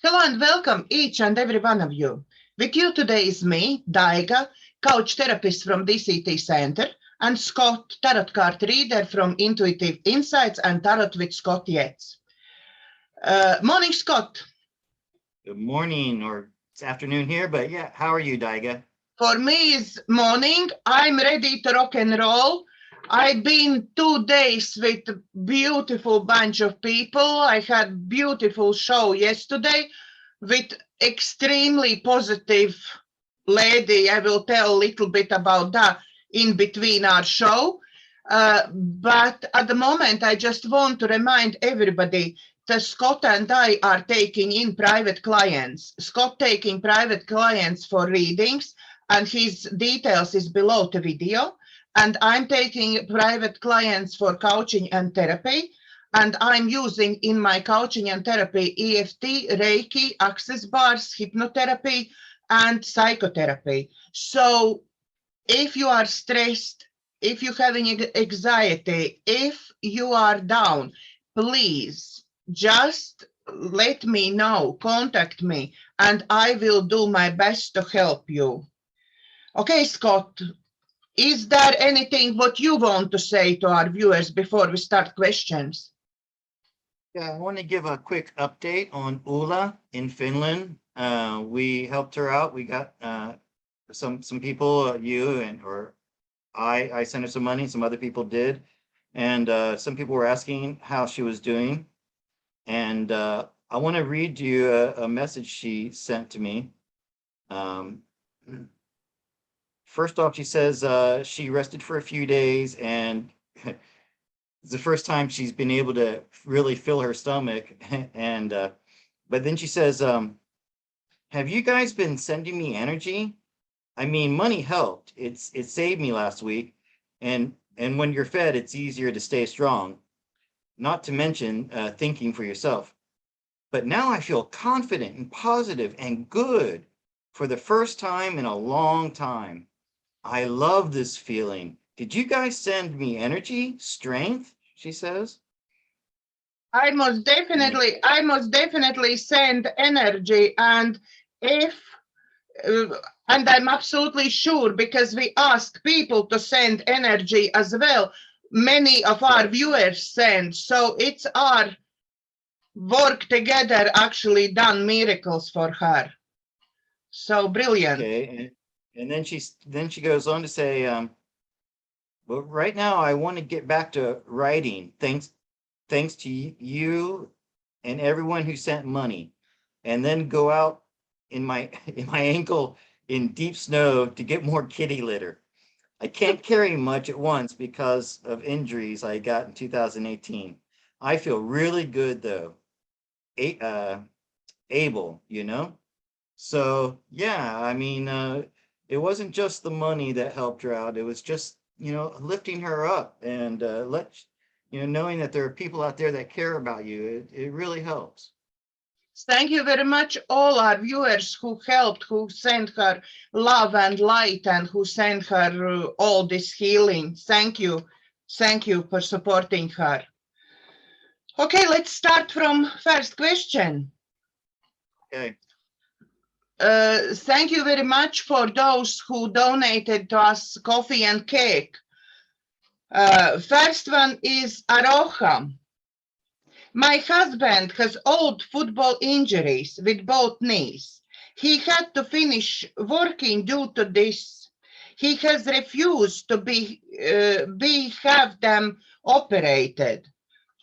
Hello and welcome each and every one of you. With you today is me, Daiga, couch therapist from DCTcentre, and Scott, tarot card reader from Intuitive Insights and Tarot with Scott Yates. Morning, Scott. Good morning, or it's afternoon here, but yeah, how are you, Daiga? For me is morning. I'm ready to rock and roll. I've been 2 days with a beautiful bunch of people. I had beautiful show yesterday with extremely positive lady. I will tell a little bit about that in between our show. But at the moment, I just want to remind everybody that Scott and I are taking in private clients. Scott taking private clients for readings, and his details is below the video. And I'm taking private clients for coaching and therapy. And I'm using in my coaching and therapy EFT, Reiki, access bars, hypnotherapy, and psychotherapy. So if you are stressed, if you're having anxiety, if you are down, please just let me know, contact me, and I will do my best to help you. Okay, Scott, is there anything what you want to say to our viewers before we start questions? Yeah, I want to give a quick update on Ulla in Finland. We helped her out. We got some people, you and or I sent her some money. Some other people did, and some people were asking how she was doing. And I want to read you a message she sent to me. Um, First off, she says she rested for a few days and it's the first time she's been able to really fill her stomach. And but then she says, "Have you guys been sending me energy? I mean, money helped. It saved me last week, and when you're fed, it's easier to stay strong. Not to mention thinking for yourself. But now I feel confident and positive and good for the first time in a long time. I love this feeling. Did you guys send me energy, strength?" She says. And I must definitely send energy, and if uh, and I'm absolutely sure because we ask people to send energy as well. Many of our right. viewers send, so it's our work together actually done miracles for her. So brilliant. Okay. And then she goes on to say, but right now I want to get back to writing. Thanks to you and everyone who sent money. And then go out in my in my ankle in deep snow to get more kitty litter. I can't carry much at once because of injuries I got in 2018. I feel really good though. A, able, you know? So yeah, I mean, it wasn't just the money that helped her out. It was just, lifting her up and knowing that there are people out there that care about you. It really helps. Thank you very much, all our viewers who helped, who sent her love and light, and who sent her all this healing. Thank you. Thank you for supporting her. Okay, let's start from first question. Okay. Thank you very much for those who donated to us coffee and cake. First one is Aroha. My husband has old football injuries with both knees. He had to finish working due to this. He has refused to have them operated,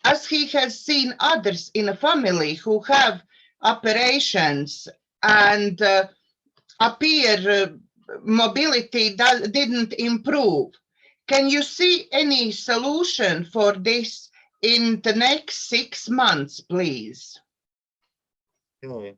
as he has seen others in a family who have operations and appear mobility didn't improve. Can you see any solution for this in the next 6 months, please? Okay.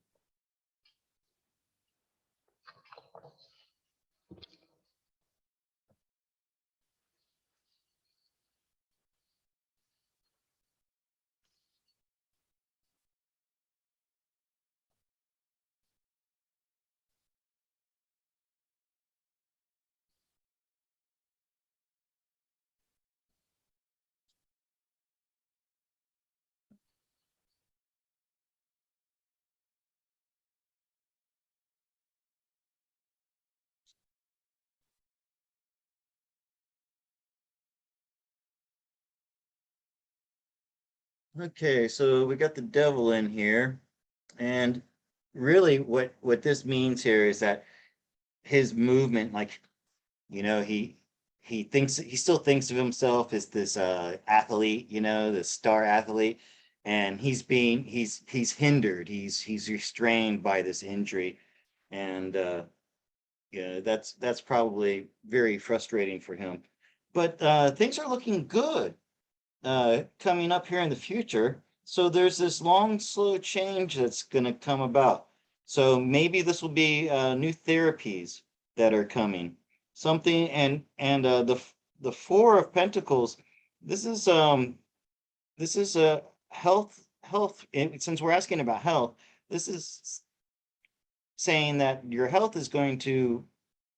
Okay, so we got the devil in here, and really what this means here is that his movement, like, he still thinks of himself as this athlete, this star athlete, and he's hindered, he's restrained by this injury, and that's probably very frustrating for him. But things are looking good coming up here in the future. So there's this long, slow change that's going to come about. So maybe this will be new therapies that are coming. Something, and the Four of Pentacles. This is a health. Since we're asking about health, this is saying that your health is going to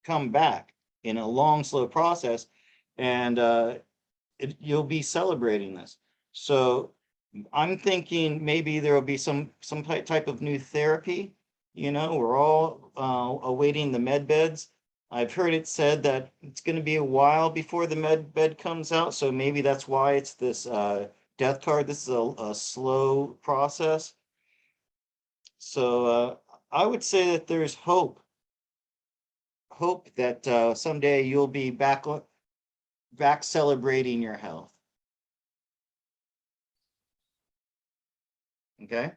come back in a long, slow process, and you'll be celebrating this. So I'm thinking maybe there will be some type of new therapy. We're all awaiting the med beds. I've heard it said that it's going to be a while before the med bed comes out, so maybe that's why it's this death card. This is a slow process. So I would say that there's hope that someday you'll be back celebrating your health. Okay.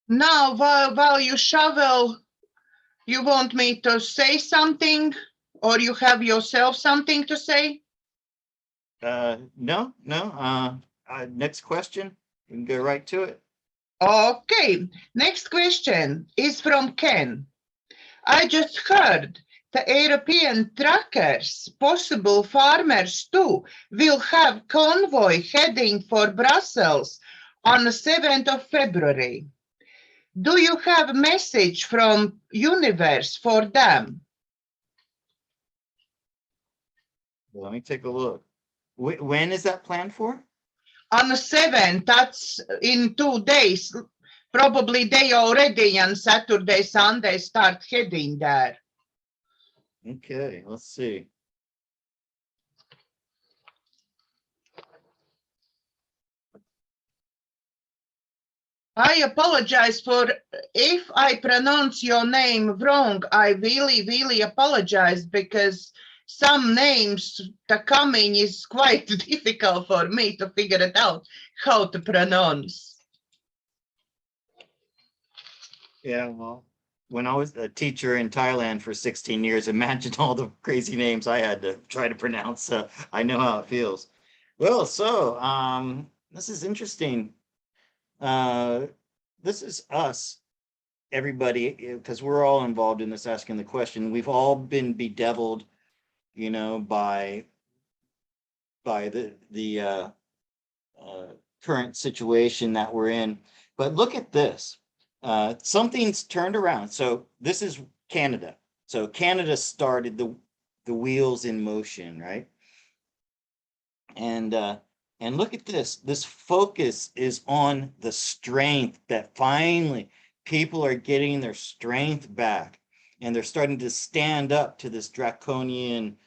Now, while you shovel, you want me to say something, or you have yourself something to say? No. Next question. We can go right to it. Okay, next question is from Ken. I just heard the European truckers, possible farmers too, will have convoy heading for Brussels on the 7th of February. Do you have a message from universe for them? Let me take a look. When is that planned for? On the 7th, that's in 2 days. Probably they already on Saturday, Sunday start heading there. Okay, let's see. I apologize for if I pronounce your name wrong. I really apologize because some names, the coming is quite difficult for me to figure it out how to pronounce. Yeah, well, when I was a teacher in Thailand for 16 years, imagine all the crazy names I had to try to pronounce. So I know how it feels. Well, so this is interesting. This is us, everybody, because we're all involved in this asking the question. We've all been bedeviled, by the current situation that we're in. But look at this. Something's turned around. So this is Canada. So Canada started the wheels in motion, right? And look at this. This focus is on the strength that finally people are getting their strength back, and they're starting to stand up to this draconian,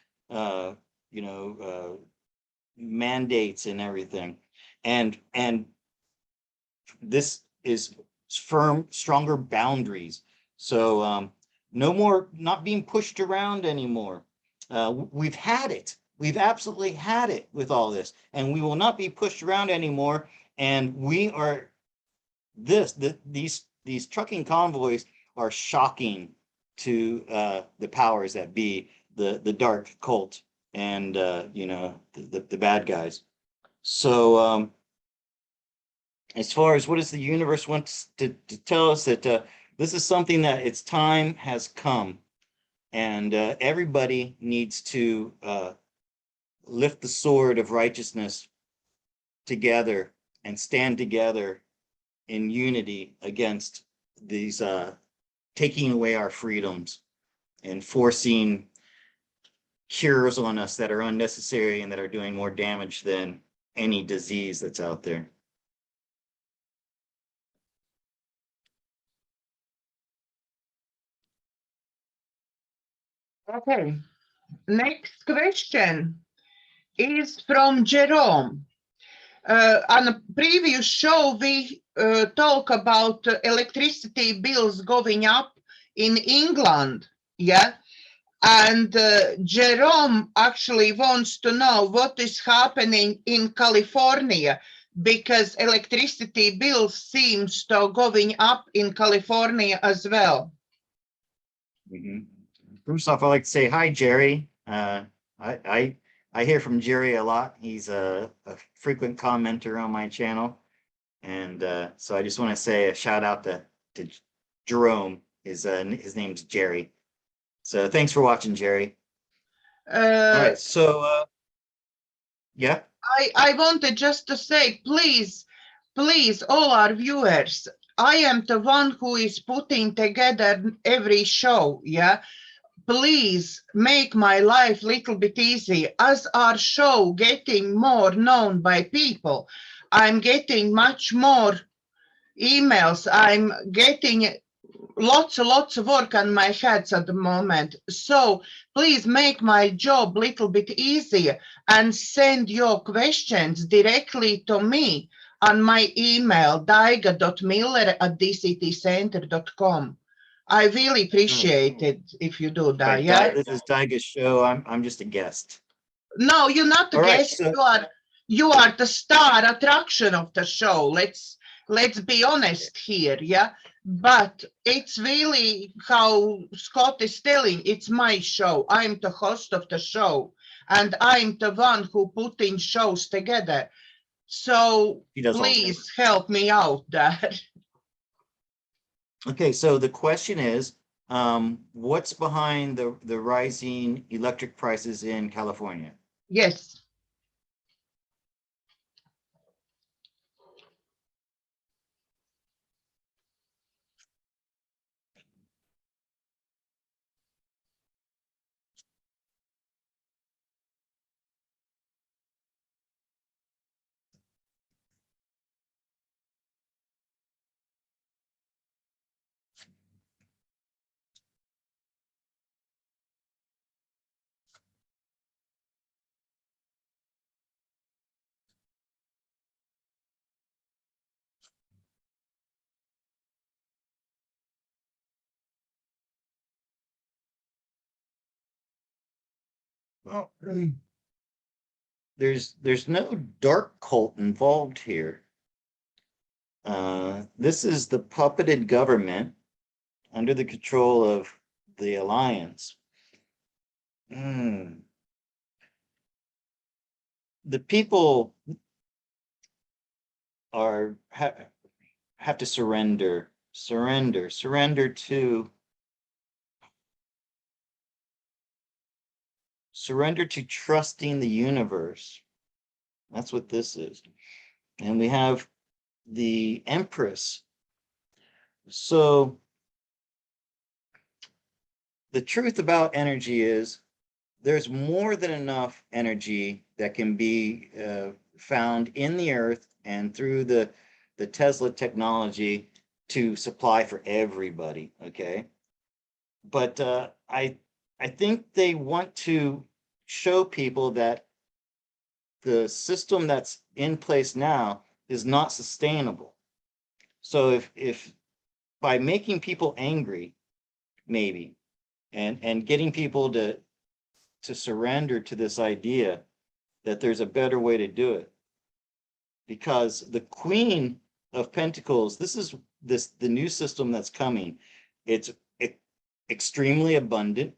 mandates and everything. And this is firm, stronger boundaries. So no more not being pushed around anymore. We've had it. We've absolutely had it with all this, and we will not be pushed around anymore. And we are these trucking convoys are shocking to the powers that be, the dark cult, and the bad guys. So as far as what is the universe wants to tell us, that this is something that its time has come, and everybody needs to lift the sword of righteousness together and stand together in unity against these taking away our freedoms and forcing cures on us that are unnecessary and that are doing more damage than any disease that's out there. Okay, next question is from Jerome. On a previous show, we talk about electricity bills going up in England, yeah? And Jerome actually wants to know what is happening in California, because electricity bills seems to going up in California as well. First off, I'd like to say hi, Jerry. I hear from Jerry a lot. He's a frequent commenter on my channel. And so I just want to say a shout out to Jerome. His name's Jerry. So thanks for watching, Jerry. All right, so yeah. I wanted just to say, please, all our viewers, I am the one who is putting together every show, yeah? Please make my life a little bit easy. As our show getting more known by people, I'm getting much more emails. I'm getting lots of work on my heads at the moment. So please make my job a little bit easier and send your questions directly to me on my email, daiga.miller@dctcentre.com. I really appreciate it if you do that. Right, Yeah. this is Daiga's show. I'm just a guest. No, you're not the All right, guest. so- You are the star attraction of the show. Let's be honest here, yeah. But it's really how Scott is telling. It's my show. I'm the host of the show, and I'm the one who putting shows together. So He does all that. please help me out there. Okay, so the question is, what's behind the rising electric prices in California? Yes. Well, there's no dark cult involved here. This is the puppeted government under the control of the alliance. The people have to surrender to trusting the universe. That's what this is. And we have the Empress. So the truth about energy is there's more than enough energy that can be found in the earth and through the Tesla technology to supply for everybody, okay? But I think they want to show people that the system that's in place now is not sustainable. So if by making people angry, maybe, and getting people to surrender to this idea that there's a better way to do it, because the Queen of Pentacles, this is the new system that's coming. It's extremely abundant.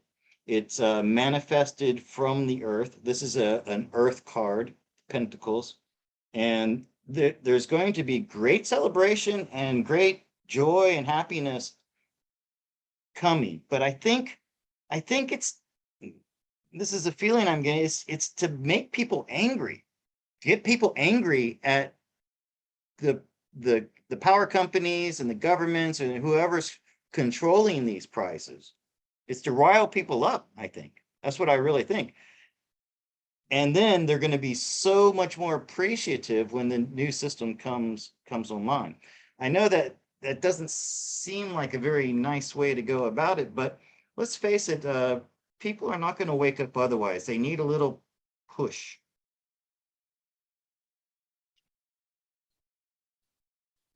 It's manifested from the earth. This is an earth card, Pentacles, and there's going to be great celebration and great joy and happiness coming. But I think this is a feeling I'm getting. It's to make people angry, to get people angry at the power companies and the governments and whoever's controlling these prices. It's to rile people up, I think. That's what I really think. And then they're going to be so much more appreciative when the new system comes online. I know that doesn't seem like a very nice way to go about it, but let's face it, people are not going to wake up otherwise. They need a little push.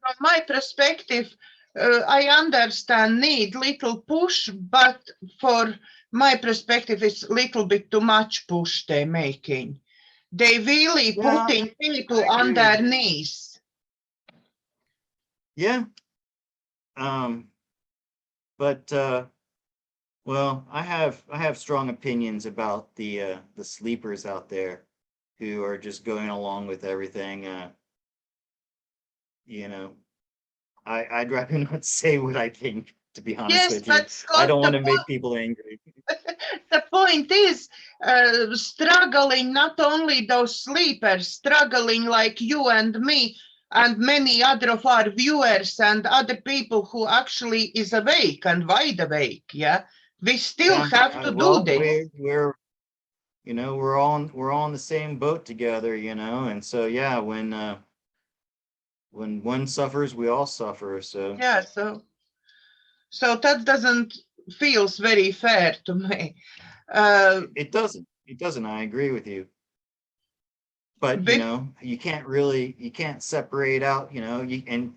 from my perspective, I understand need little push, but for my perspective, it's a little bit too much push they're making. They really Yeah, putting people I on agree their with you. knees. Yeah. Um, but well, I have strong opinions about the sleepers out there who are just going along with everything. You know, I'd rather not say what I think, to be honest Yes, with you. but I Scott, don't want to make people angry. the point is struggling not only those sleepers, struggling like you and me and many other of our viewers and other people who actually is awake and wide awake. Yeah, we still Yeah, have to do well, this. we're we're all in the same boat together, and so yeah, when one suffers, we all suffer. So Yeah, so that doesn't feels very fair to me. it doesn't. I agree with you. But But you can't separate out, and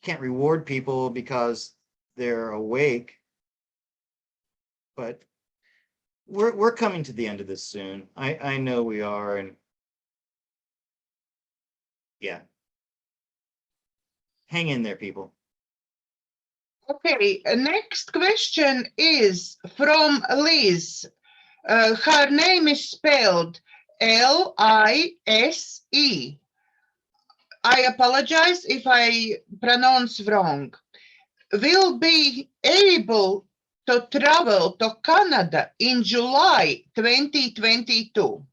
can't reward people because they're awake. But we're coming to the end of this soon. I know we are, and yeah, hang in there, people. okay, next question is from Liz. Her name is spelled Lise. I apologize if I pronounce wrong. Will be able to travel to Canada in July 2022.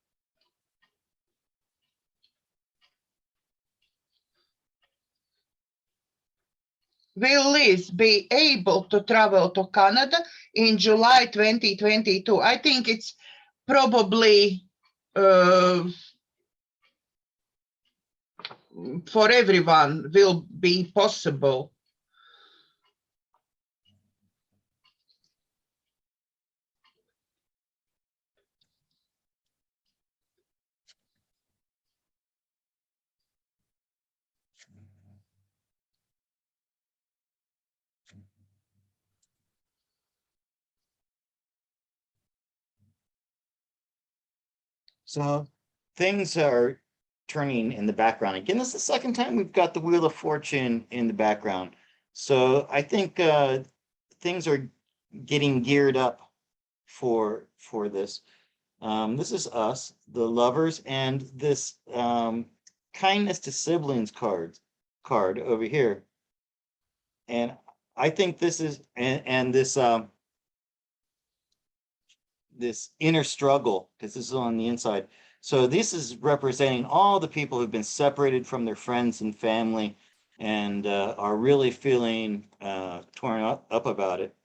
Will Liz be able to travel to Canada in July 2022? I think it's probably for everyone will be possible. So things are turning in the background again. This is the second time we've got the Wheel of Fortune in the background. So I think things are getting geared up for this. This is us, the lovers, and this kindness to siblings card over here. And I think this is and this inner struggle, because this is on the inside. So this is representing all the people who've been separated from their friends and family and are really feeling torn up about it.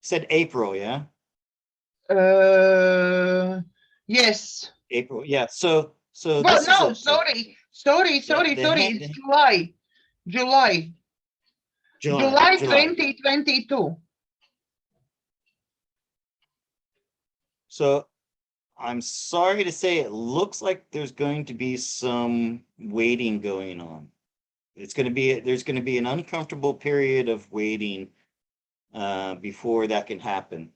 Said April, yeah? Yes. April, yeah. So Well, this is no, sorry. Sorry. the It's July. July. July July. 2022. So I'm sorry to say it looks like there's going to be some waiting going on. There's going to be an uncomfortable period of waiting before that can happen.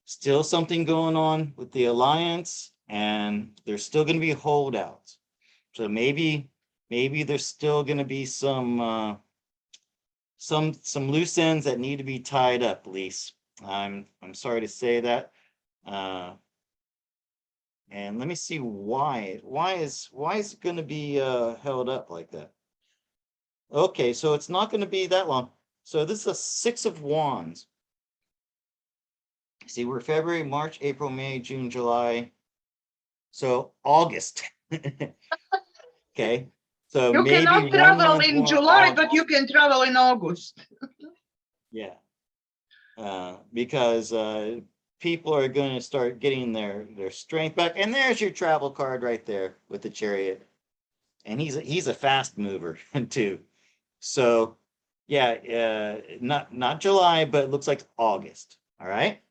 Still something going on with the alliance, and there's still going to be holdouts. So maybe there's still going to be some loose ends that need to be tied up, Lise. I'm sorry to say that. And let me see why is it going to be held up like that? Okay, so it's not going to be that long. So this is a 6 of Wands. See, we're February, March, April, May, June, July. So August. Okay. So You maybe cannot one travel month in more July, off. but you can travel in August. Yeah. Because people are going to start getting their strength back. And there's your travel card right there with the Chariot. And he's a fast mover too. So yeah, not July, but it looks like August. All right.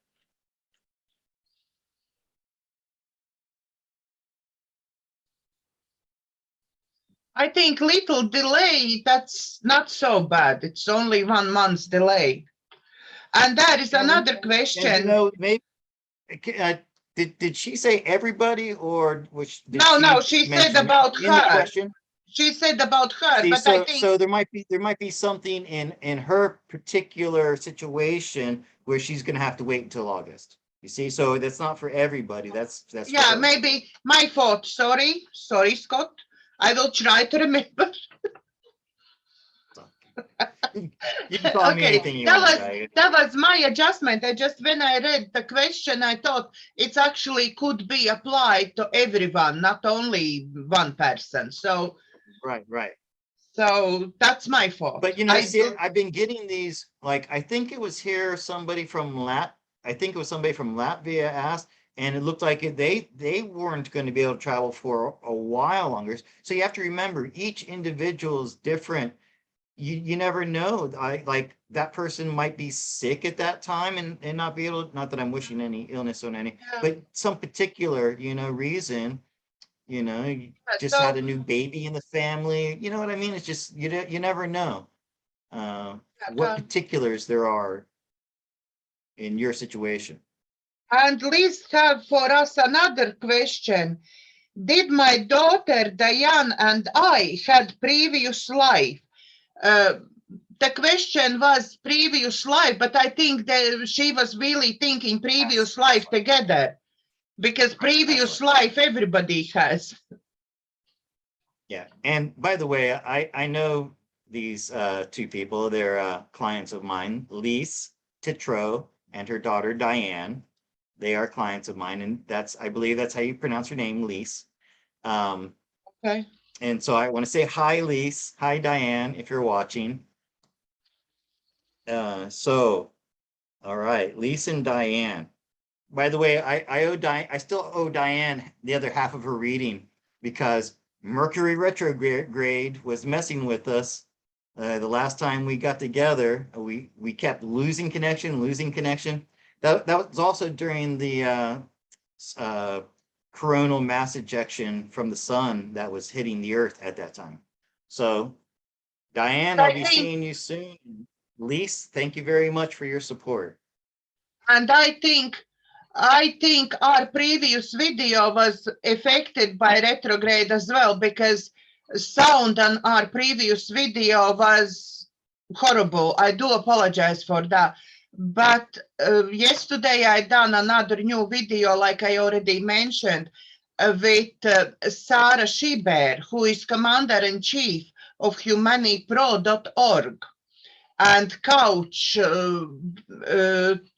I think little delay, that's not so bad. It's only 1 month's delay. And there is another And you question. know, maybe did she say everybody, or did No, no, she she said mention about in the her. question? She said about her, See, but I think, so there might be something in her particular situation where she's going to have to wait until August. You see, so that's not for everybody. That's for yeah, her. maybe my fault. Sorry, sorry, Scott. I will try to remember. So, you can call me Okay, anything you want, Daiga. that was my adjustment. I just, when I read the question, I thought it's actually could be applied to everyone, not only one person. So Right. that's my fault. But I see, do. I've been getting these, like, I think it was here, I think it was somebody from Latvia asked, and it looked like they weren't going to be able to travel for a while longer. So you have to remember, each individual is different. You never know. Like that person might be sick at that time and not be able, not that I'm wishing any illness on any, Yeah, but some particular, reason, you just had so a new baby in the family. You know what I mean? It's just, you never know what uh, particulars there are in your situation. and Liz have for us another question. Did my daughter Diane and I had previous life? Uh, the question was previous life, but I think that she was really thinking previous Past life life. together, because Right, past previous life. life everybody has. Yeah. And by the way, I know these two people. They're clients of mine, Lise Titro and her daughter Diane. They are clients of mine, and I believe that's how you pronounce her name, Lise. Um, Okay. and so I want to say hi, Lise. Hi, Diane, if you're watching. So, all right, Lise and Diane. By the way, I still owe Diane the other half of her reading because Mercury retrograde was messing with us. The last time we got together, we kept losing connection, losing connection. That was also during the uh, coronal mass ejection from the sun that was hitting the earth at that time. So, Diane, I'll I be think, seeing you soon. Lise, thank you very much for your support. and I think our previous video was affected by retrograde as well, because sound on our previous video was horrible. I do apologize for that. But yesterday I done another new video, like I already mentioned, with Sarah Schieber, who is commander-in-chief of humanipro.org and coach,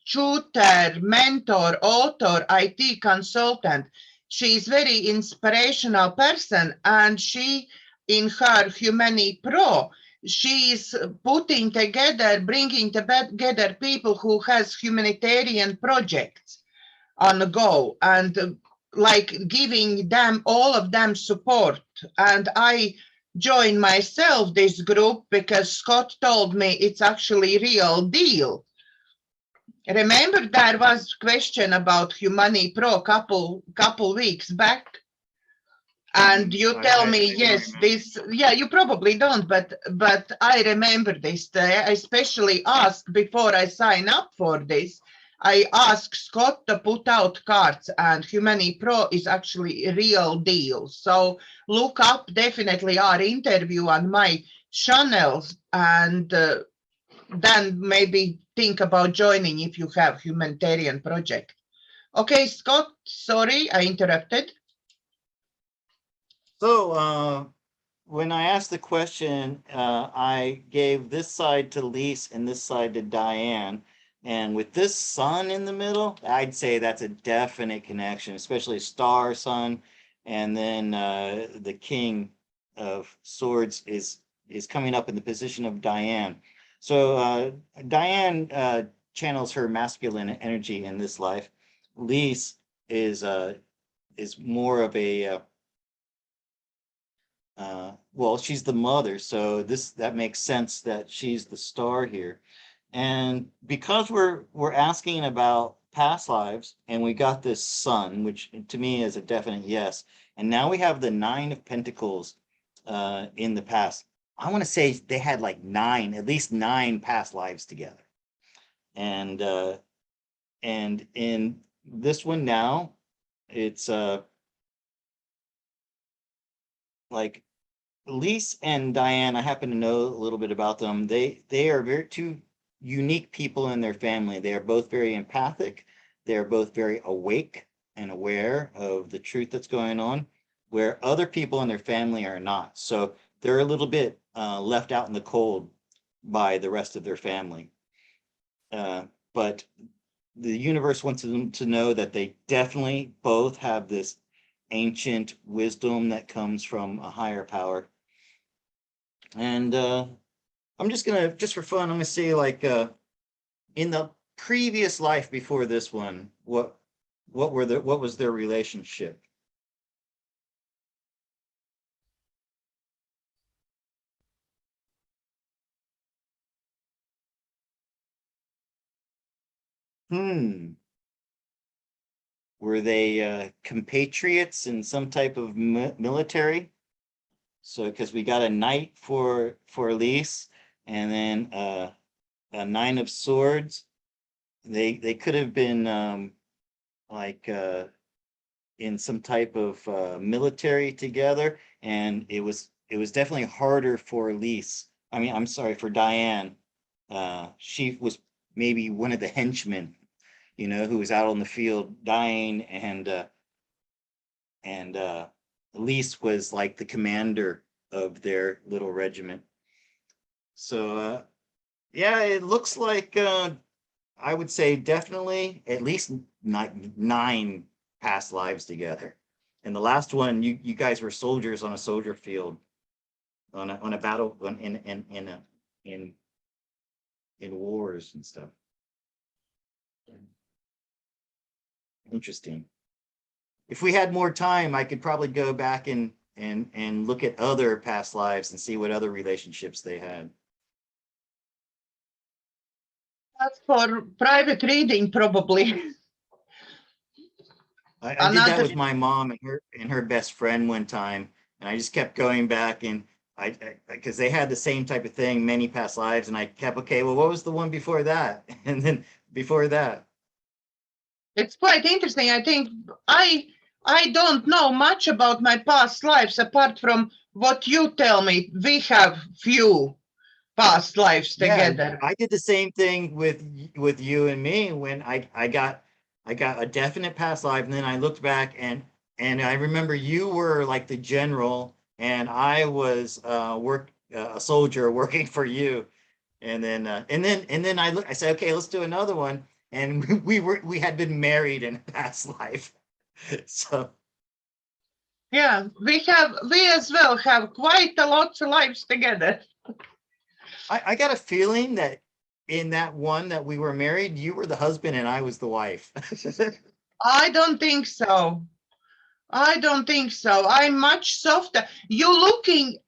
tutor, mentor, author, IT consultant. She is very inspirational person, and she, in her Humani Pro, she is putting together, bringing together people who has humanitarian projects on the go, and like giving them, all of them, support. And I joined myself this group because Scott told me it's actually real deal. Remember there was question about Humani Pro couple weeks back, and Mhm. you tell I me, don't yes, remember. this, yeah, you probably don't, but I remember this. I especially asked before I sign up for this. I asked Scott to put out cards, and Humani Pro is actually a real deal. So look up definitely our interview on my channels, and then maybe think about joining if you have humanitarian project. Okay, Scott, sorry, I interrupted. So, when I asked the question, I gave this side to Lise and this side to Diane. And with this sun in the middle, I'd say that's a definite connection, especially star sun. And then the King of Swords is coming up in the position of Diane. So Diane channels her masculine energy in this life. Lise is more of a well, she's the mother, so that makes sense that she's the star here. And because we're asking about past lives, and we got this sun, which to me is a definite yes. And now we have the Nine of Pentacles. in the past. I want to say they had like at least nine past lives together. And in this one now, it's like Lise and Diane. I happen to know a little bit about them. They are two unique people in their family. They are both very empathic. They are both very awake and aware of the truth that's going on, where other people in their family are not. So they're a little bit left out in the cold by the rest of their family. But the universe wants them to know that they definitely both have this ancient wisdom that comes from a higher power. And I'm just for fun, I'm gonna say, like, in the previous life before this one, what was their relationship? Were they compatriots in some type of military? So, because we got a knight for Elise, and then a nine of swords. They could have been like in some type of military together, and it was definitely harder for Elise. I mean, I'm sorry, for Diane. She was maybe one of the henchmen, who was out on the field dying, and Elise was like the commander of their little regiment. So yeah, it looks like I would say definitely at least nine past lives together. And the last one, you guys were soldiers on a soldier field, on a battle, in wars and stuff. Interesting. If we had more time, I could probably go back and look at other past lives and see what other relationships they had. That's for private reading, probably. I did that with my mom and her best friend one time, and I just kept going back, and because they had the same type of thing, many past lives, and I kept, okay, well, what was the one before that? And then before that. It's quite interesting. I think I don't know much about my past lives apart from what you tell me. We have few past lives together. Yeah, I did the same thing with you and me when I got a definite past life, and then I looked back, and I remember you were like the general, and I was a soldier working for you, and then I said, okay, let's do another one, and we had been married in a past life. So yeah, we as well have quite a lot of lives together. I got a feeling that in that one that we were married, you were the husband and I was the wife. I don't think so. I don't think so. I'm much softer. You looking,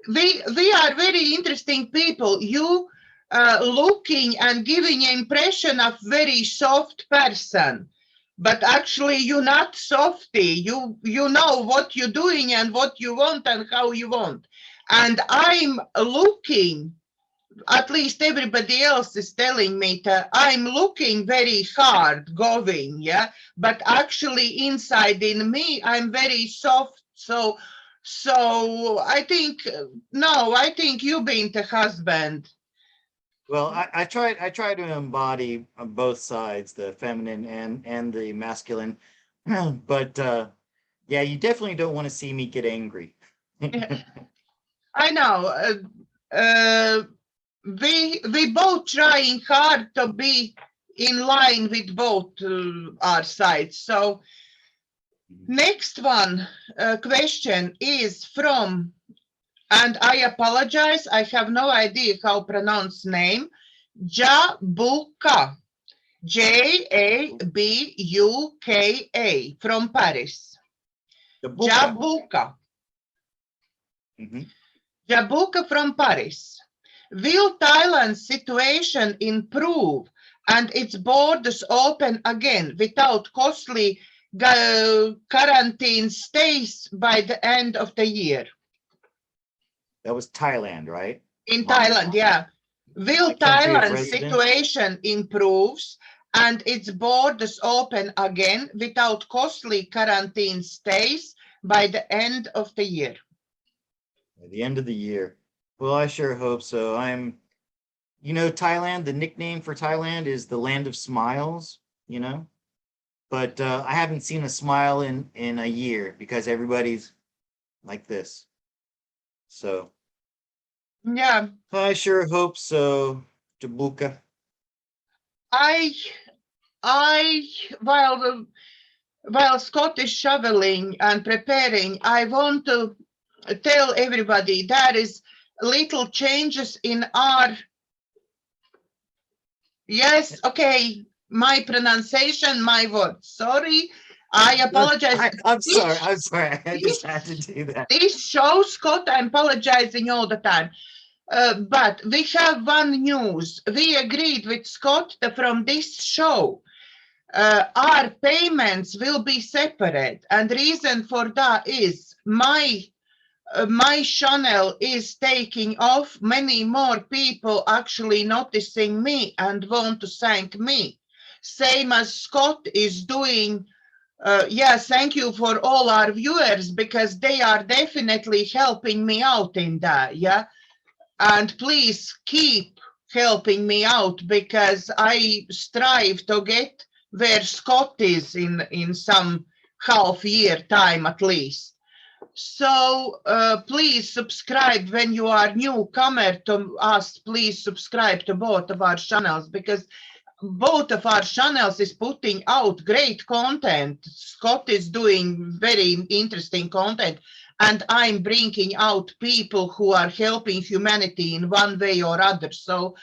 we are very interesting people. You looking and giving impression of very soft person, but actually you're not softy. You know what you're doing and what you want and how you want. And I'm looking, at least everybody else is telling me that I'm looking very hard going, yeah, but actually inside in me I'm very soft. So I think no, I think you being the husband. Well, I try to embody on both sides, the feminine and the masculine, but yeah, you definitely don't want to see me get angry. I know. We both trying hard to be in line with both our sides. So next one question is from, and I apologize, I have no idea how to pronounce name, Jabuka, Jabuka from Paris. Jabuka. Jabuka from Paris. Will Thailand's situation improve and its borders open again without costly quarantine stays by the end of the year? That was Thailand, right? In Mom. Thailand, yeah. Will My country of Thailand's residence. situation improves and its borders open again without costly quarantine stays by the end of the year? At the end of the year. Well, I sure hope so. Thailand, the nickname for Thailand is the land of smiles, but I haven't seen a smile in a year because everybody's like this. So Yeah, I sure hope so, Jabuka. I, I, while Scott is shoveling and preparing, I want to tell everybody there is little changes in our, yes, okay, my pronunciation, my words. Sorry, I apologize. I'm sorry. I'm sorry. I just had to do that. This show, Scott, I'm apologizing all the time. But we have one news. We agreed with Scott that from this show, our payments will be separate. And reason for that is my channel is taking off. Many more people actually noticing me and want to thank me. Same as Scott is doing. Yes, thank you for all our viewers because they are definitely helping me out in that. Yeah. And please keep helping me out because I strive to get where Scott is in some half year time at least. So please subscribe when you are newcomer to us. Please subscribe to both of our channels because both of our channels is putting out great content. Scott is doing very interesting content, and I'm bringing out people who are helping humanity in one way or other. So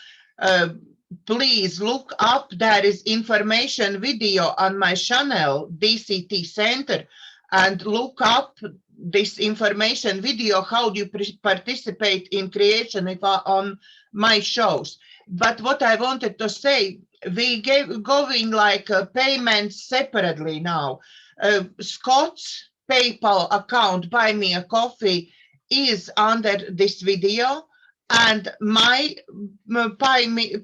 please look up. There is information video on my channel, DCTcentre, and look up this information video, how do you participate in creation on my shows. But what I wanted to say, we going like payments separately now. Scott's PayPal account, Buy Me a Coffee, is under this video, and my Buy Me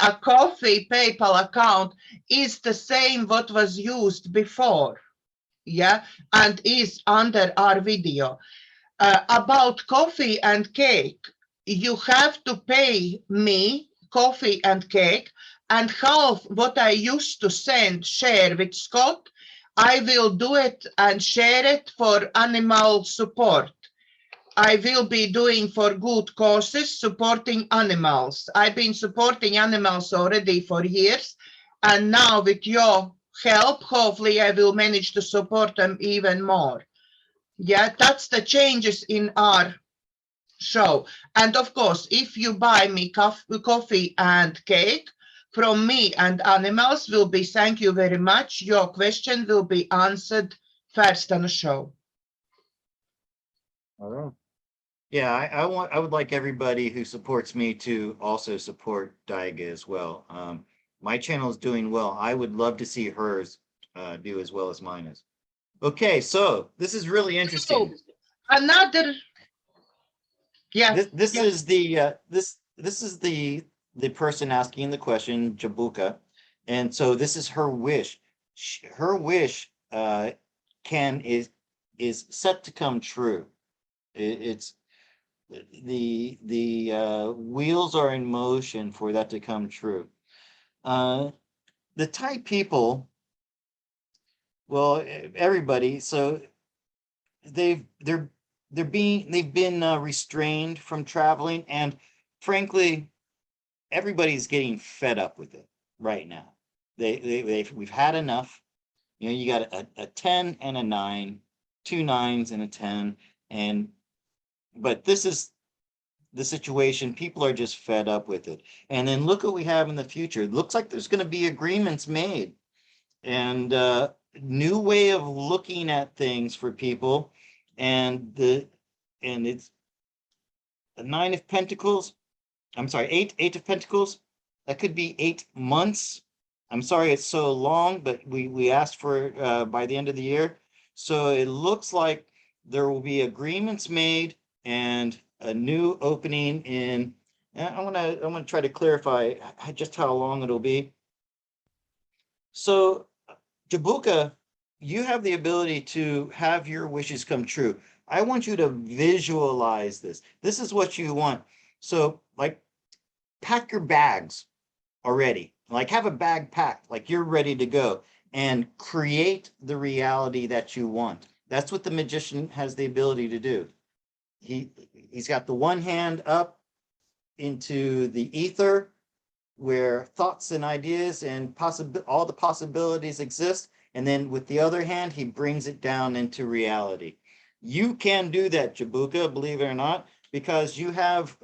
a Coffee PayPal account is the same what was used before. Yeah, and is under our video. About coffee and cake, you have to pay me coffee and cake, and half what I used to share with Scott, I will do it and share it for animal support. I will be doing for good causes, supporting animals. I've been supporting animals already for years, and now with your help, hopefully I will manage to support them even more. Yeah, that's the changes in our show. And of course, if you buy me coffee and cake from me and animals, will be thank you very much. Your question will be answered first on the show. All right. Yeah, I would like everybody who supports me to also support Daiga as well. My channel is doing well. I would love to see hers do as well as mine is. Okay, so this is really interesting. So, another, yeah. This is the person asking the question, Jabuka, and so this is her wish. Her wish is set to come true. It's the wheels are in motion for that to come true. The Thai people, well, everybody, so they've been restrained from traveling, and frankly, everybody's getting fed up with it right now. We've had enough. You got a 10 and a 9, 2 9s and a 10, but this is the situation. People are just fed up with it. And then look what we have in the future. It looks like there's going to be agreements made, and new way of looking at things for people. And it's the 9 of Pentacles. I'm sorry, 8 of Pentacles. That could be 8 months. I'm sorry it's so long, but we asked for by the end of the year. So it looks like there will be agreements made and a new opening in, and I'm gonna try to clarify just how long it'll be. So, Jabuka, you have the ability to have your wishes come true. I want you to visualize this. This is what you want. So, like, pack your bags already. Like, have a bag packed, like you're ready to go, and create the reality that you want. That's what the magician has the ability to do. He's got the one hand up into the ether where thoughts and ideas and all the possibilities exist. And then with the other hand, he brings it down into reality. You can do that, Jabuka, believe it or not, because you have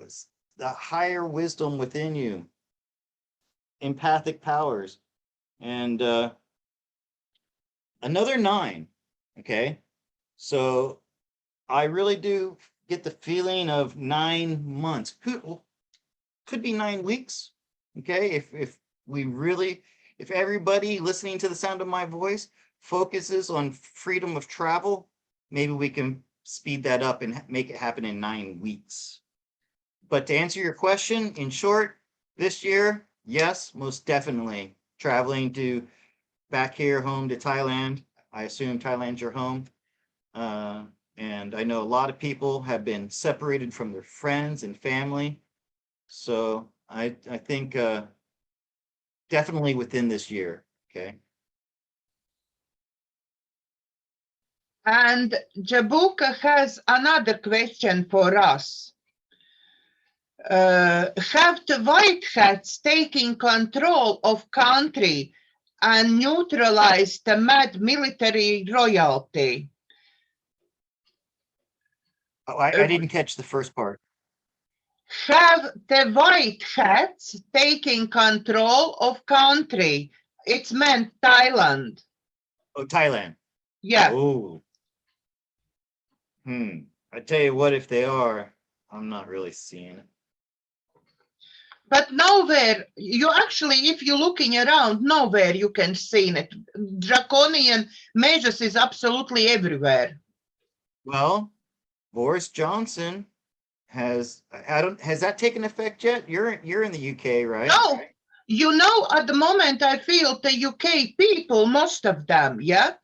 the higher wisdom within you, empathic powers, and another 9. Okay. So I really do get the feeling of 9 months. Could be 9 weeks. Okay, if everybody listening to the sound of my voice focuses on freedom of travel, maybe we can speed that up and make it happen in 9 weeks. But to answer your question, in short, this year, yes, most definitely traveling to back here home to Thailand. I assume Thailand's your home. And I know a lot of people have been separated from their friends and family. So I think definitely within this year. Okay. And Jabuka has another question for us. Have the white hats taken control of country and neutralized the mad military royalty? Oh, I didn't catch the first part. Have the white hats taken control of country? It's meant Thailand. Oh, Thailand. Yeah. Oh. I tell you what, if they are, I'm not really seeing it. But nowhere, you actually, if you're looking around, nowhere you can see it. Draconian measures is absolutely everywhere. Well, Boris Johnson has that taken effect yet? You're in the UK, right? No, you know, at the moment, I feel the UK people, most of them, yeah,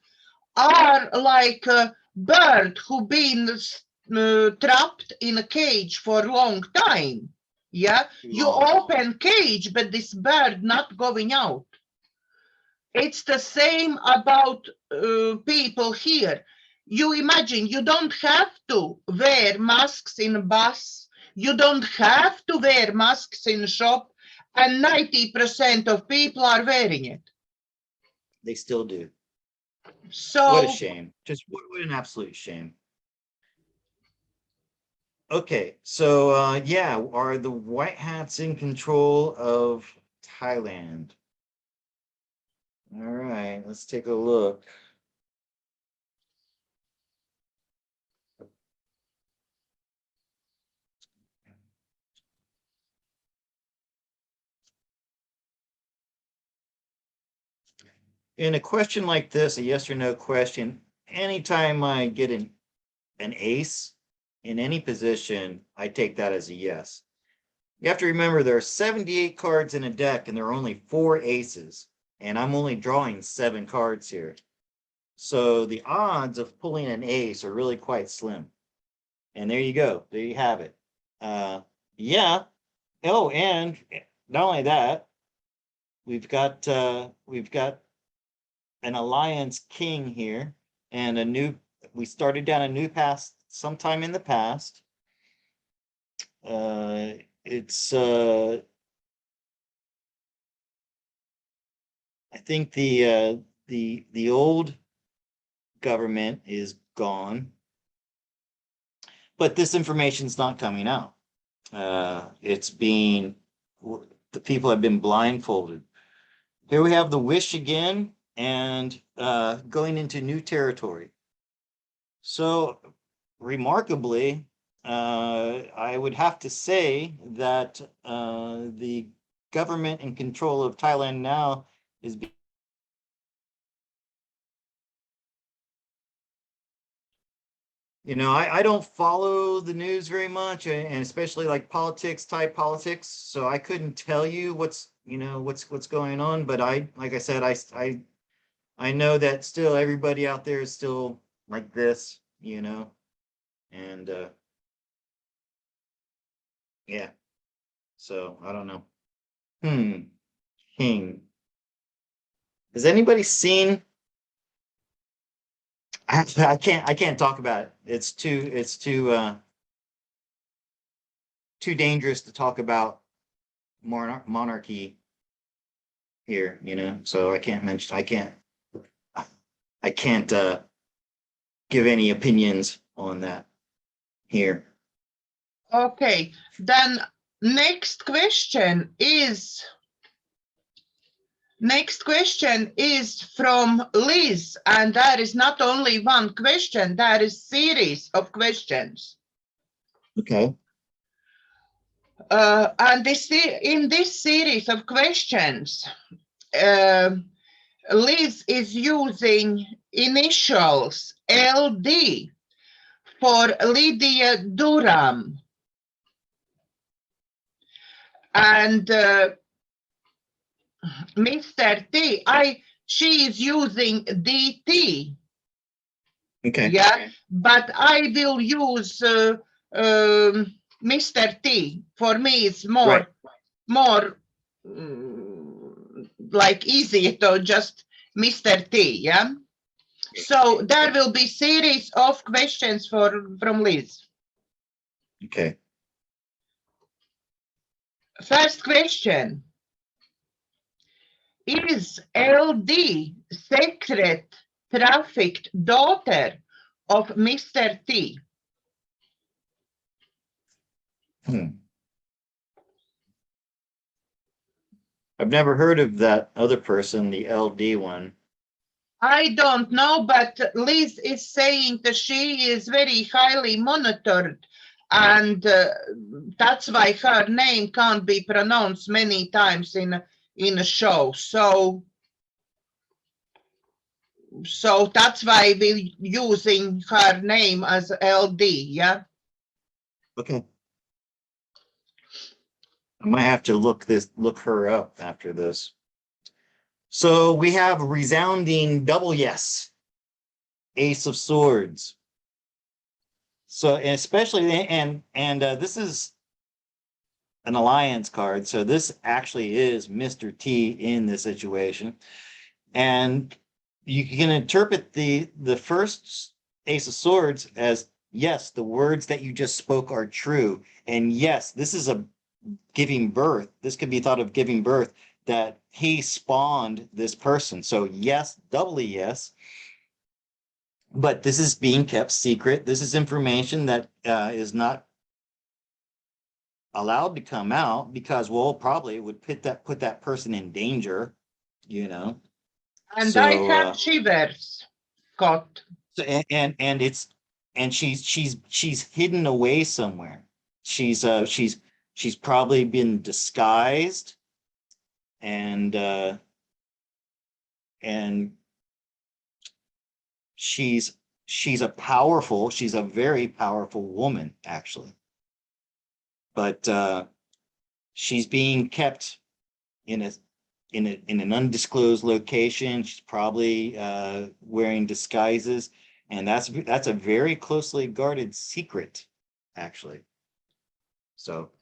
are like a bird who been trapped in a cage for a long time. Yeah, you open cage, but this bird not going out. It's the same about people here. You imagine you don't have to wear masks in a bus. You don't have to wear masks in a shop, and 90% of people are wearing it. They still do. So what a shame. Just what an absolute shame. Okay, so yeah, are the white hats in control of Thailand? All right, let's take a look. In a question like this, a yes or no question, anytime I get an ace in any position, I take that as a yes. You have to remember there are 78 cards in a deck and there are only 4 aces, and I'm only drawing 7 cards here. So the odds of pulling an ace are really quite slim. And there you go. There you have it. Yeah. Oh, and not only that, we've got an alliance king here, and we started down a new path sometime in the past. It's I think the old government is gone, but this information's not coming out. It's being, the people have been blindfolded. Here we have the wish again, and going into new territory. So remarkably, I would have to say that the government in control of Thailand now is You know, I don't follow the news very much, and especially like type politics. So I couldn't tell you what's, you know, what's going on. But like I said, I know that still everybody out there is still like this, you know, and yeah. So I don't know. Hmm. Has anybody seen? I can't talk about it. Too dangerous to talk about monarchy here, you know. So I can't give any opinions on that here. Okay, then next question is from Liz, and there is not only one question, there is series of questions. Okay. And in this series of questions, Liz is using initials LD for Lydia Durham. And Mr. T, she is using DT. Okay. Yeah, but I will use Mr. T. For me, it's more like easy to just Mr. T. Yeah. So there will be series of questions from Liz. Okay. First question. Is LD secret trafficked daughter of Mr. T? I've never heard of that other person, the LD one. I don't know, but Liz is saying that she is very highly monitored, and that's why her name can't be pronounced many times in a show. So that's why we're using her name as LD. Yeah. Okay. I might have to look her up after this. So we have a resounding double yes. Ace of Swords. So, and especially, and this is an alliance card. So this actually is Mr. T in this situation. And you can interpret the first Ace of Swords as, yes, the words that you just spoke are true. And yes, this is a giving birth. This could be thought of giving birth, that he spawned this person. So yes, doubly yes. But this is being kept secret. This is information that is not allowed to come out because, well, probably it would put that person in danger, you know. And so, I have shivers, Scott. So, and it's, and she's hidden away somewhere. She's probably been disguised, and she's a very powerful woman, actually. But she's being kept in an undisclosed location. She's probably wearing disguises, and that's a very closely guarded secret, actually. So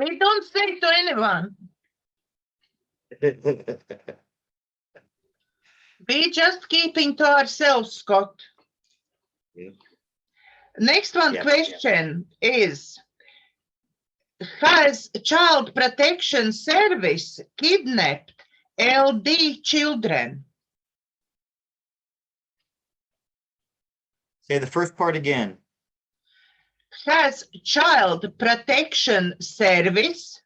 We don't say to anyone. We just keeping to ourselves, Scott. Yeah. Next one question is, has Child Protection Service kidnapped LD children? Say the first part again. Has Child Protection Service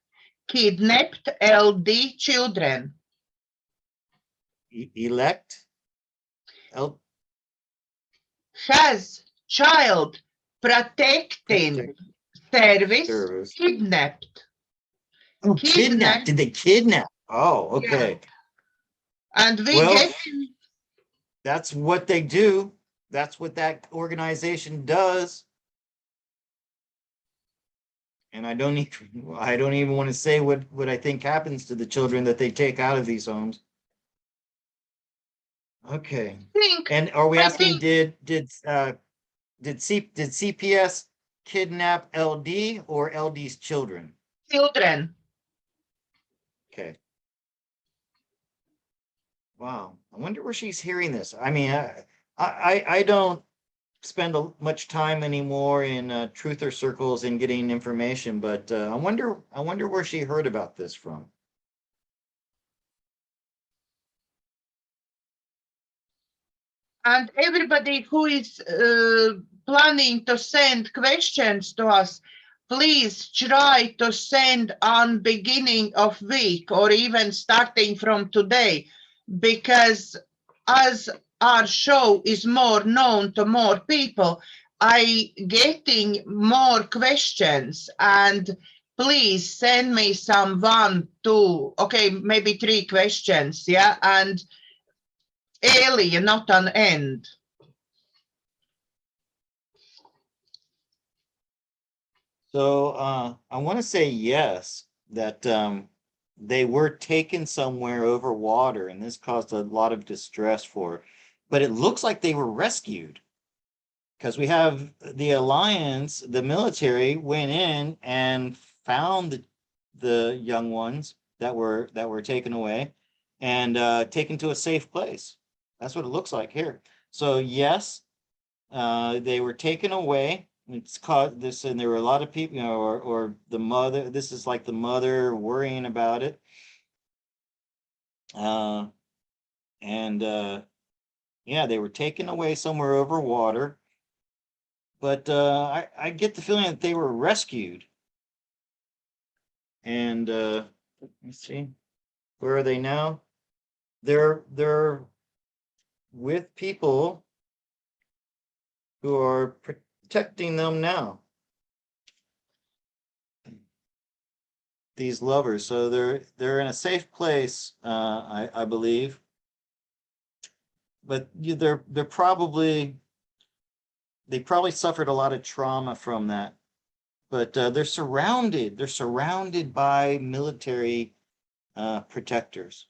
kidnapped LD children? Elect? Has Child Protecting Service kidnapped? Oh, kidnapped. Did they kidnap? Oh, okay. Yeah. And that's what they do. That's what that organization does. And I don't even want to say what I think happens to the children that they take out of these homes. Okay. And are we asking, did CPS kidnap LD or LD's children? Children. Okay. Wow. I wonder where she's hearing this. I mean, I don't spend much time anymore in truther circles and getting information, but I wonder where she heard about this from. And everybody who is planning to send questions to us, please try to send on beginning of week or even starting from today, because as our show is more known to more people, I getting more questions, and please send me some 1, 2, okay, maybe 3 questions, yeah, and early, not on end. So I want to say yes, that they were taken somewhere over water, and this caused a lot of distress for, but it looks like they were rescued, because we have the Alliance, the military went in and found the young ones that were taken away and taken to a safe place. That's what it looks like here. So yes, they were taken away. It's caught this, and there were a lot of people, or the mother. This is like the mother worrying about it. And yeah, they were taken away somewhere over water. But I get the feeling that they were rescued. And let me see, where are they now? They're with people who are protecting them now. These lovers, so they're in a safe place, I believe. But they probably suffered a lot of trauma from that. But they're surrounded by military protectors.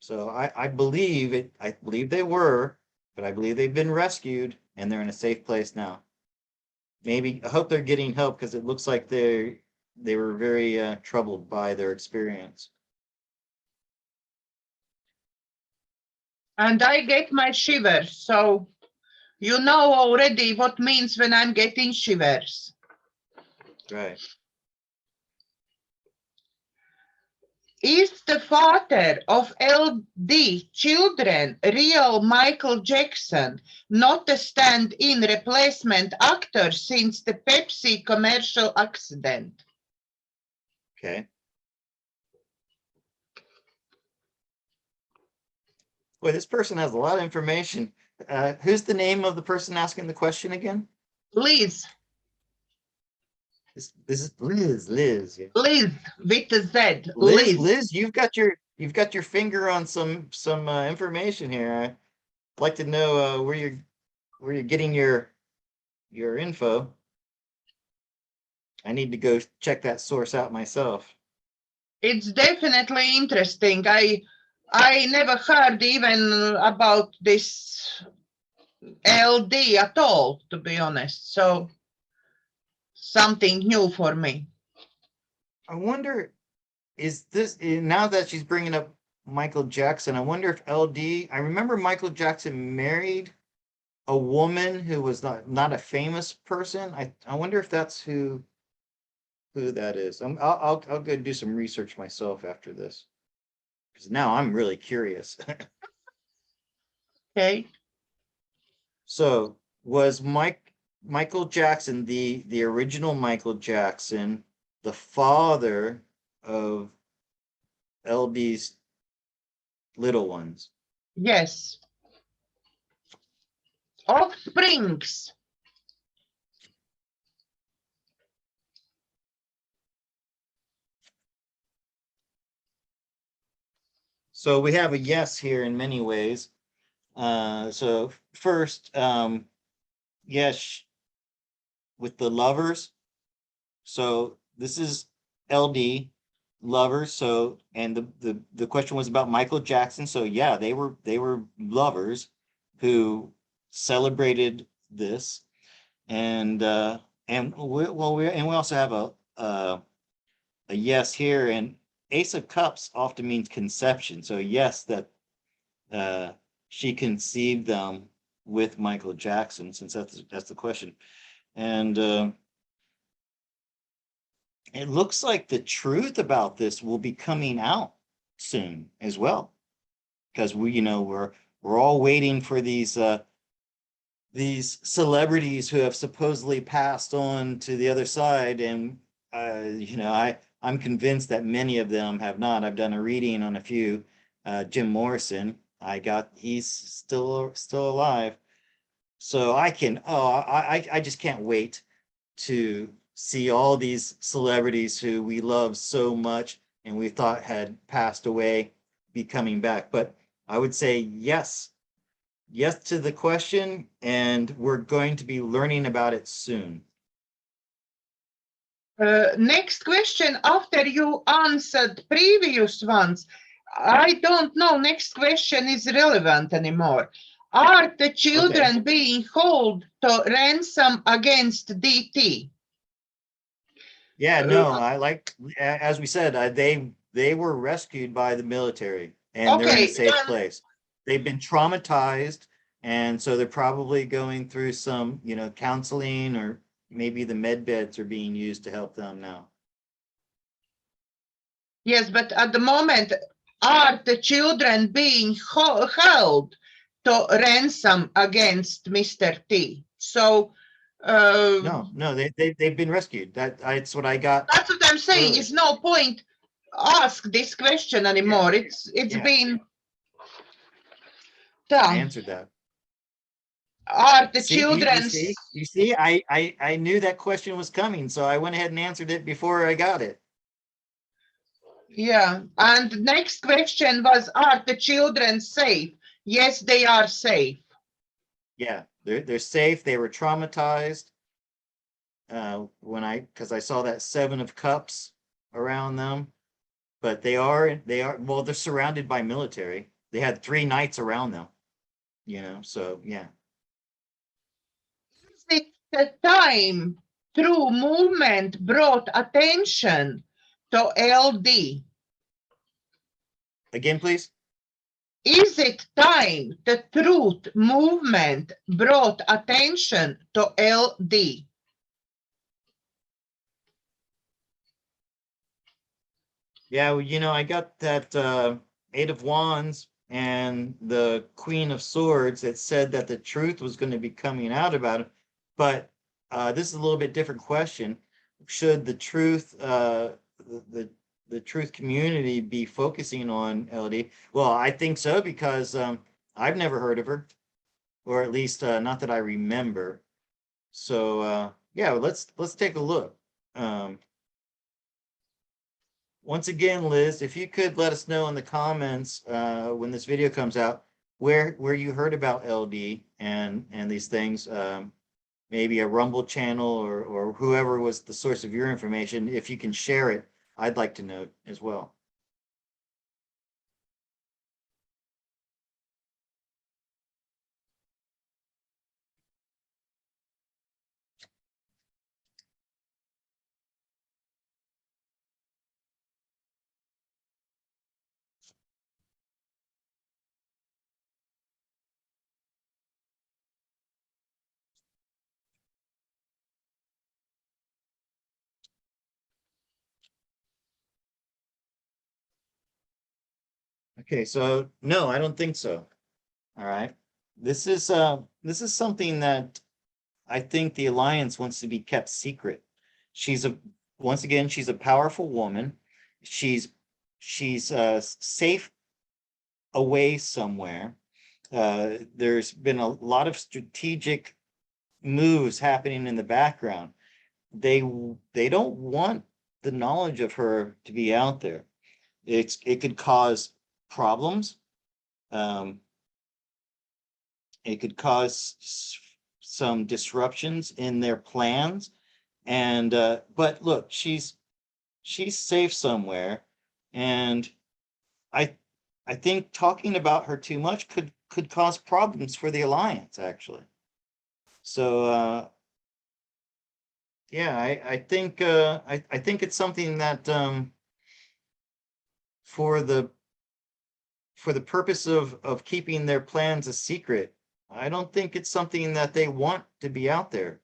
So I believe it. I believe they were, but I believe they've been rescued and they're in a safe place now. Maybe I hope they're getting help, because it looks like they were very troubled by their experience. And I get my shivers, so you know already what means when I'm getting shivers. Right. Is the father of LD children real Michael Jackson, not a stand-in replacement actor since the Pepsi commercial accident? Okay. Boy, this person has a lot of information. Who's the name of the person asking the question again? Liz. This is Liz. Yeah. Liz with a Z. Liz, you've got your finger on some information here. I'd like to know where you're getting your info. I need to go check that source out myself. It's definitely interesting. I never heard even about this LD at all, to be honest. So something new for me. I wonder, is this, now that she's bringing up Michael Jackson, I wonder if LD, I remember Michael Jackson married a woman who was not a famous person. I wonder if that's who that is. I'll go do some research myself after this, because now I'm really curious. Okay. So was Michael Jackson, the original Michael Jackson, the father of LD's little ones? Yes. Offsprings. So we have a yes here in many ways. So first, yes, with the lovers. So this is LD lovers. So and the question was about Michael Jackson. So yeah, they were lovers who celebrated this, and we also have a yes here, and Ace of Cups often means conception. So yes, that uh, she conceived them with Michael Jackson, since that's the question. And it looks like the truth about this will be coming out soon as well, because we're all waiting for these celebrities who have supposedly passed on to the other side, and I'm convinced that many of them have not. I've done a reading on a few. Jim Morrison, he's still alive, so I just can't wait to see all these celebrities who we love so much and we thought had passed away be coming back. But I would say yes to the question, and we're going to be learning about it soon. Next question, after you answered previous ones, I don't know, next question is relevant anymore. Are the children being held to ransom against DT? Yeah, no, as we said, they were rescued by the military and they're in a safe place. They've been traumatized, and so they're probably going through some, counseling, or maybe the med beds are being used to help them now. Yes, but at the moment, are the children being held to ransom against Mr. T? So No, they've been rescued. That's what I got. That's what I'm saying. earlier. It's no point ask this question anymore. It's been I done. answered that. Are the See, children? you see, I knew that question was coming, so I went ahead and answered it before I got it. Yeah. And next question was, are the children safe? Yes, they are safe. Yeah, they're safe. They were traumatized. Because I saw that 7 of Cups around them, but well, they're surrounded by military. They had 3 knights around them, so yeah. Is it the time through movement brought attention to LD? Again, please. Is it time the truth movement brought attention to LD? Yeah, well, I got that 8 of Wands and the Queen of Swords that said that the truth was going to be coming out about it. But this is a little bit different question. Should the truth, the truth community be focusing on LD? Well, I think so, because I've never heard of her, or at least not that I remember. So yeah, let's take a look. Once again, Liz, if you could let us know in the comments when this video comes out where you heard about LD and these things, maybe a Rumble channel, or whoever was the source of your information. If you can share it, I'd like to know as well. Okay, so no, I don't think so. All right. This is something that I think the Alliance wants to be kept secret. Once again, she's a powerful woman. She's safe away somewhere. There's been a lot of strategic moves happening in the background. They don't want the knowledge of her to be out there. It could cause problems. It could cause some disruptions in their plans. And but look, she's safe somewhere. And I think talking about her too much could cause problems for the alliance, actually. So yeah, I think I think it's something that for the purpose of keeping their plans a secret, I don't think it's something that they want to be out there,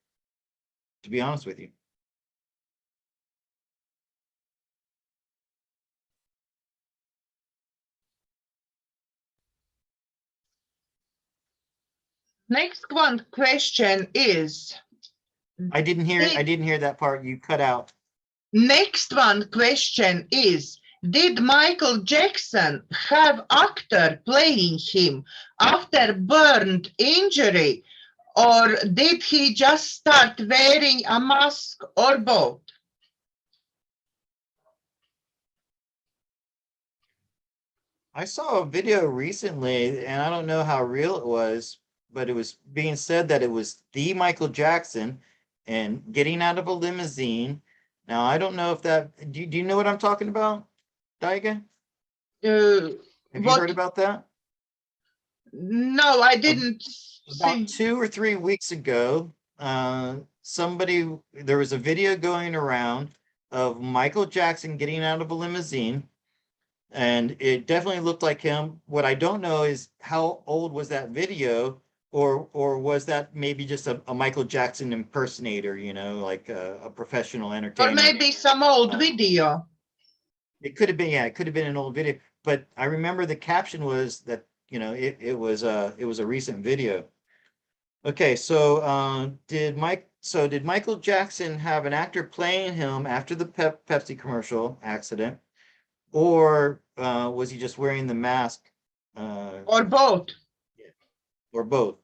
to be honest with you. Next one question is. I didn't hear that part. You cut out. Next one question is, did Michael Jackson have actor playing him after burn injury, or did he just start wearing a mask, or both? I saw a video recently, and I don't know how real it was, but it was being said that it was the Michael Jackson and getting out of a limousine. Now, I don't know if that, do you know what I'm talking about, Daiga? Have you heard What? about that? No, I didn't About see. 2 or 3 weeks ago, there was a video going around of Michael Jackson getting out of a limousine, and it definitely looked like him. What I don't know is how old was that video, or was that maybe just a Michael Jackson impersonator, like a professional Or entertainer. maybe some old video. It could have been, yeah, it could have been an old video, but I remember the caption was that, it was a recent video. Okay, so did Michael Jackson have an actor playing him after the Pepsi commercial accident, or was he just wearing the mask? Or both. Or both?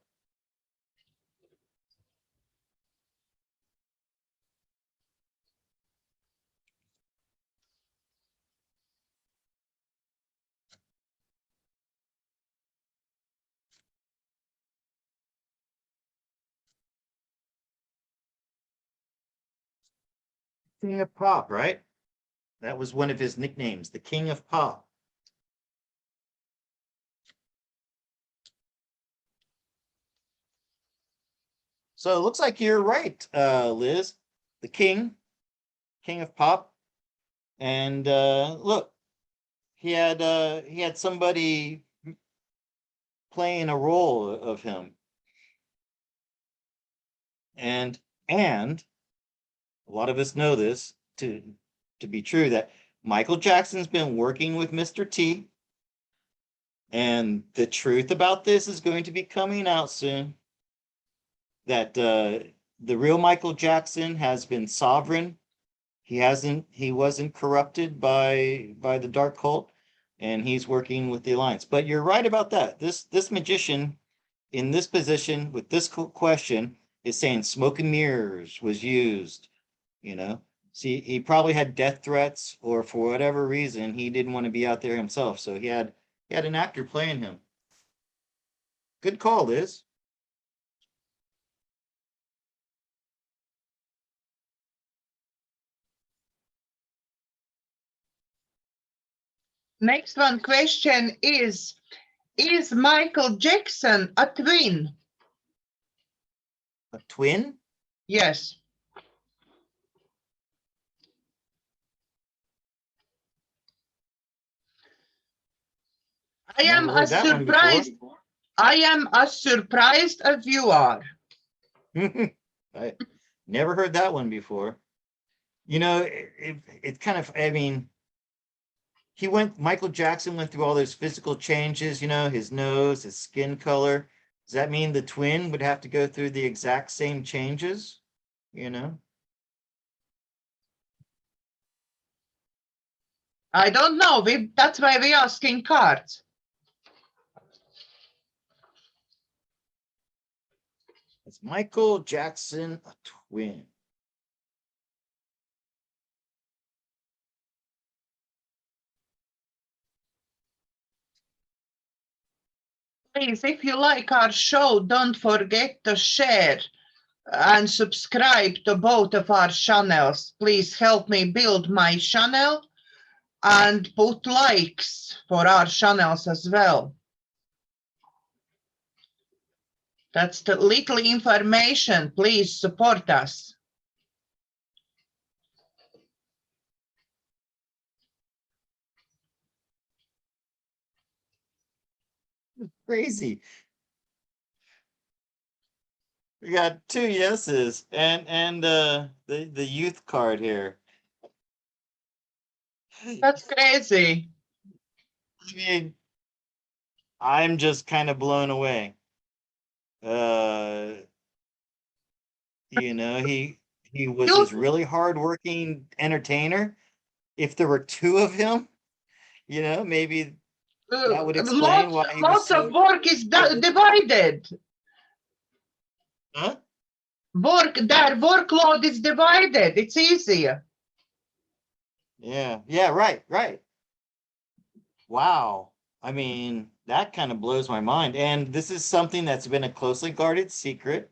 King of Pop, right? That was one of his nicknames, the King of Pop. So it looks like you're right, Liz. The King of Pop. And look, he had somebody playing a role of him. And a lot of us know this to be true, that Michael Jackson's been working with Mr. T. And the truth about this is going to be coming out soon. That the real Michael Jackson has been sovereign. He wasn't corrupted by the dark cult, and he's working with the alliance. But you're right about that. This magician in this position with this question is saying smoke and mirrors was used. See, he probably had death threats, or for whatever reason he didn't want to be out there himself, so he had an actor playing him. Good call, Liz. Next one question is Michael Jackson a twin? A twin? Yes. I am as surprised. I am as surprised as you are. I never heard that one before. It kind of, I mean, Michael Jackson went through all those physical changes, his nose, his skin color. Does that mean the twin would have to go through the exact same changes? I don't know. That's why we're asking cards. Is Michael Jackson a twin? Please, if you like our show, don't forget to share and subscribe to both of our channels. Please help me build my channel and put likes for our channels as well. That's the little information. Please support us. Crazy. We got 2 yeses and the youth card here. That's crazy. I mean, I'm just kind of blown away. You know, he was this really hardworking entertainer. If there were 2 of him, you know, maybe that would explain why he was Lots so. of work is divided. Huh? Their workload is divided. It's easier. Yeah, right. Wow. I mean, that kind of blows my mind. And this is something that's been a closely guarded secret.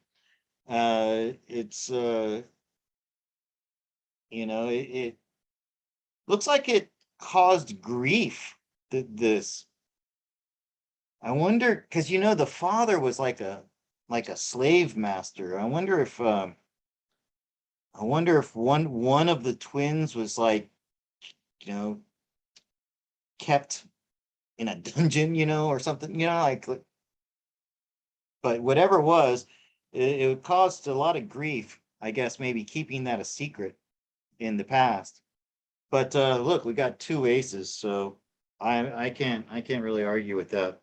It's you know, it looks like it caused grief. This. I wonder, because you know, the father was like a slave master. I wonder if one of the twins was like, you know, kept in a dungeon, you know, or something, you know, like, but whatever it was, it caused a lot of grief, I guess, maybe keeping that a secret in the past. But look, we got 2 aces, so I can't really argue with that.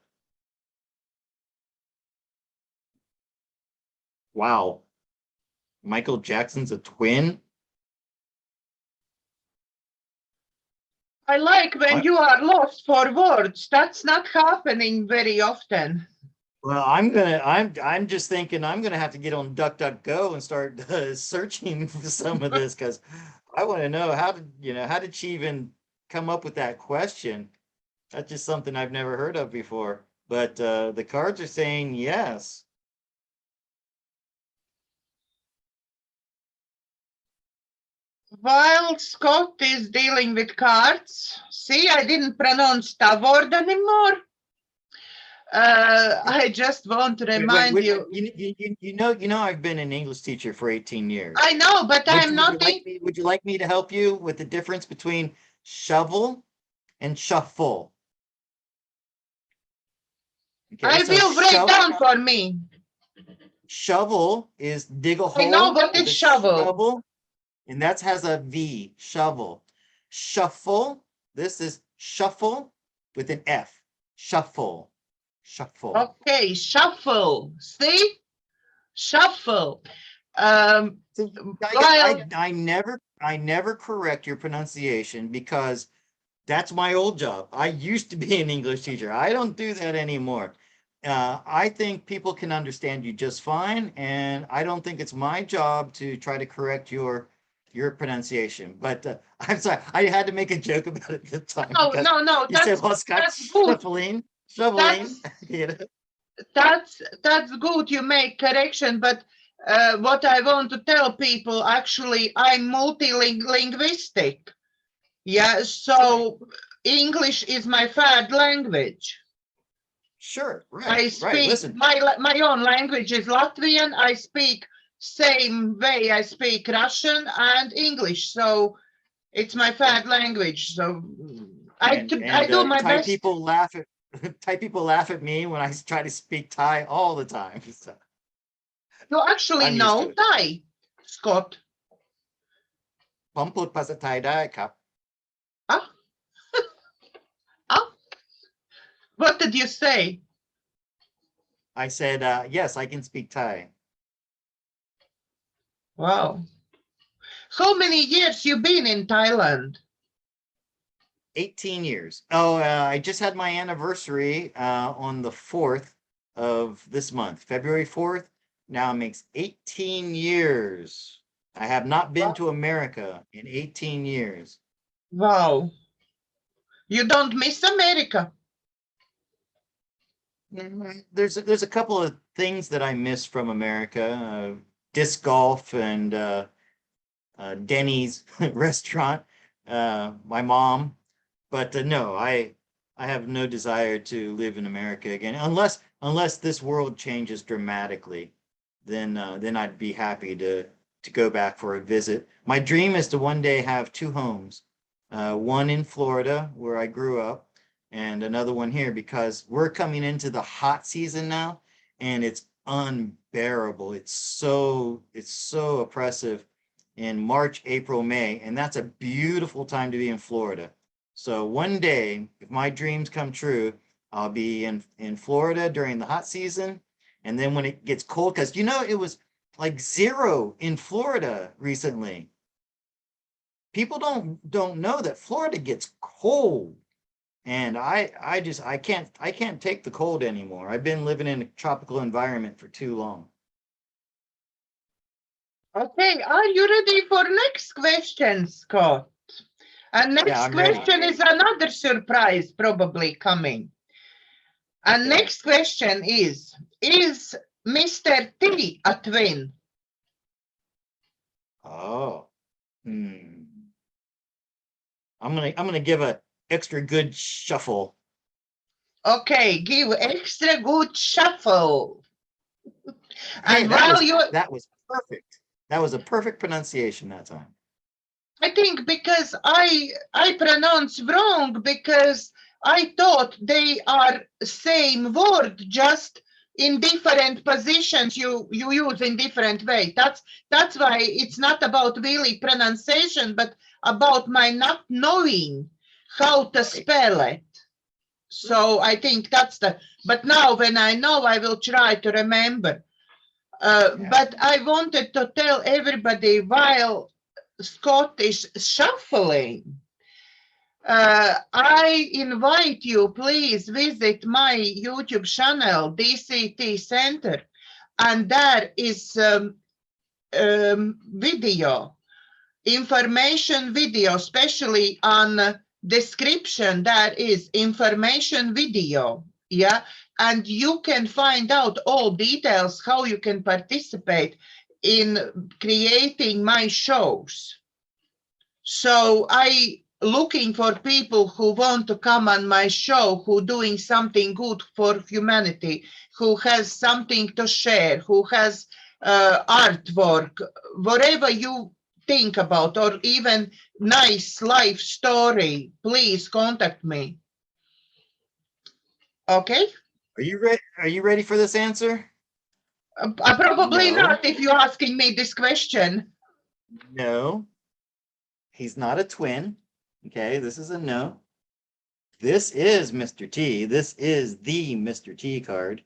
Wow. Michael Jackson's a twin? I like when you are lost for words. That's not happening very often. Well, I'm just thinking I'm gonna have to get on DuckDuckGo and start searching for some of this, because I want to know how did she even come up with that question? That's just something I've never heard of before. But the cards are saying yes. While Scott is dealing with cards, see, I didn't pronounce the word anymore. I just want to remind you. You know, I've been an English teacher for 18 years. I know, but I'm not. Would you like me to help you with the difference between shovel and shuffle? Okay, I will write down for me. Shovel is dig a hole. I know what is shovel. And that has a V, shovel. Shuffle, this is shuffle with an F. Shuffle. Okay, shuffle. See? Shuffle. I never correct your pronunciation, because that's my old job. I used to be an English teacher. I don't do that anymore. I think people can understand you just fine, and I don't think it's my job to try to correct your pronunciation. But I'm sorry, I had to make a joke about it this time. No. You said, well, Scott, shoveling. You know? That's good. You make correction, but what I want to tell people, actually, I'm multilinguistic. Yeah, so English is my third language. Sure, right. I speak Listen, my own language is Latvian. I speak same way I speak Russian and English, so it's my third language. So I do my Thai best. people laugh at me when I try to speak Thai all the time. So. You actually know Thai, Scott. ผมพูดภาษาไทยได้ครับ What did you say? I said, yes, I can speak Thai. Wow. How many years you been in Thailand? 18 years. Oh, I just had my anniversary on the 4th of this month, February 4th. Now it makes 18 years. I have not been to America in 18 years. Wow. You don't miss America? There's a couple of things that I miss from America, disc golf and Denny's restaurant, my mom. But no, I have no desire to live in America again, unless this world changes dramatically. Then I'd be happy to go back for a visit. My dream is to one day have two homes, one in Florida where I grew up, and another one here because we're coming into the hot season now, and it's unbearable. It's so oppressive in March, April, May, and that's a beautiful time to be in Florida. So one day, if my dreams come true, I'll be in Florida during the hot season, and then when it gets cold, because it was like 0 in Florida recently. People don't know that Florida gets cold, and I can't take the cold anymore. I've been living in a tropical environment for too long. Okay, are you ready for next question, Scott? And Yeah, next I'm ready. question is another surprise probably coming. And Okay. next question is Mr. T a twin? Oh, I'm gonna give a extra good shuffle. Okay, give extra good shuffle. Hey, And while you, that was perfect. That was a perfect pronunciation that time. I think because I pronounce wrong because I thought they are same word, just in different positions you use in different way. That's why it's not about really pronunciation, but about my not knowing how to spell it. So I think that's but now when I know, I will try to remember. Yeah. But I wanted to tell everybody while Scott is shuffling, I invite you, please visit my YouTube channel, DCTcentre, and there is video, information video, especially on description. There is information video, yeah, and you can find out all details how you can participate in creating my shows. So I looking for people who want to come on my show, who doing something good for humanity, who has something to share, who has artwork, whatever you think about, or even nice life story, please contact me. Okay? Are you ready for this answer? Probably No. not if you're asking me this question. No. He's not a twin. Okay, this is a no. This is Mr. T. This is the Mr. T card.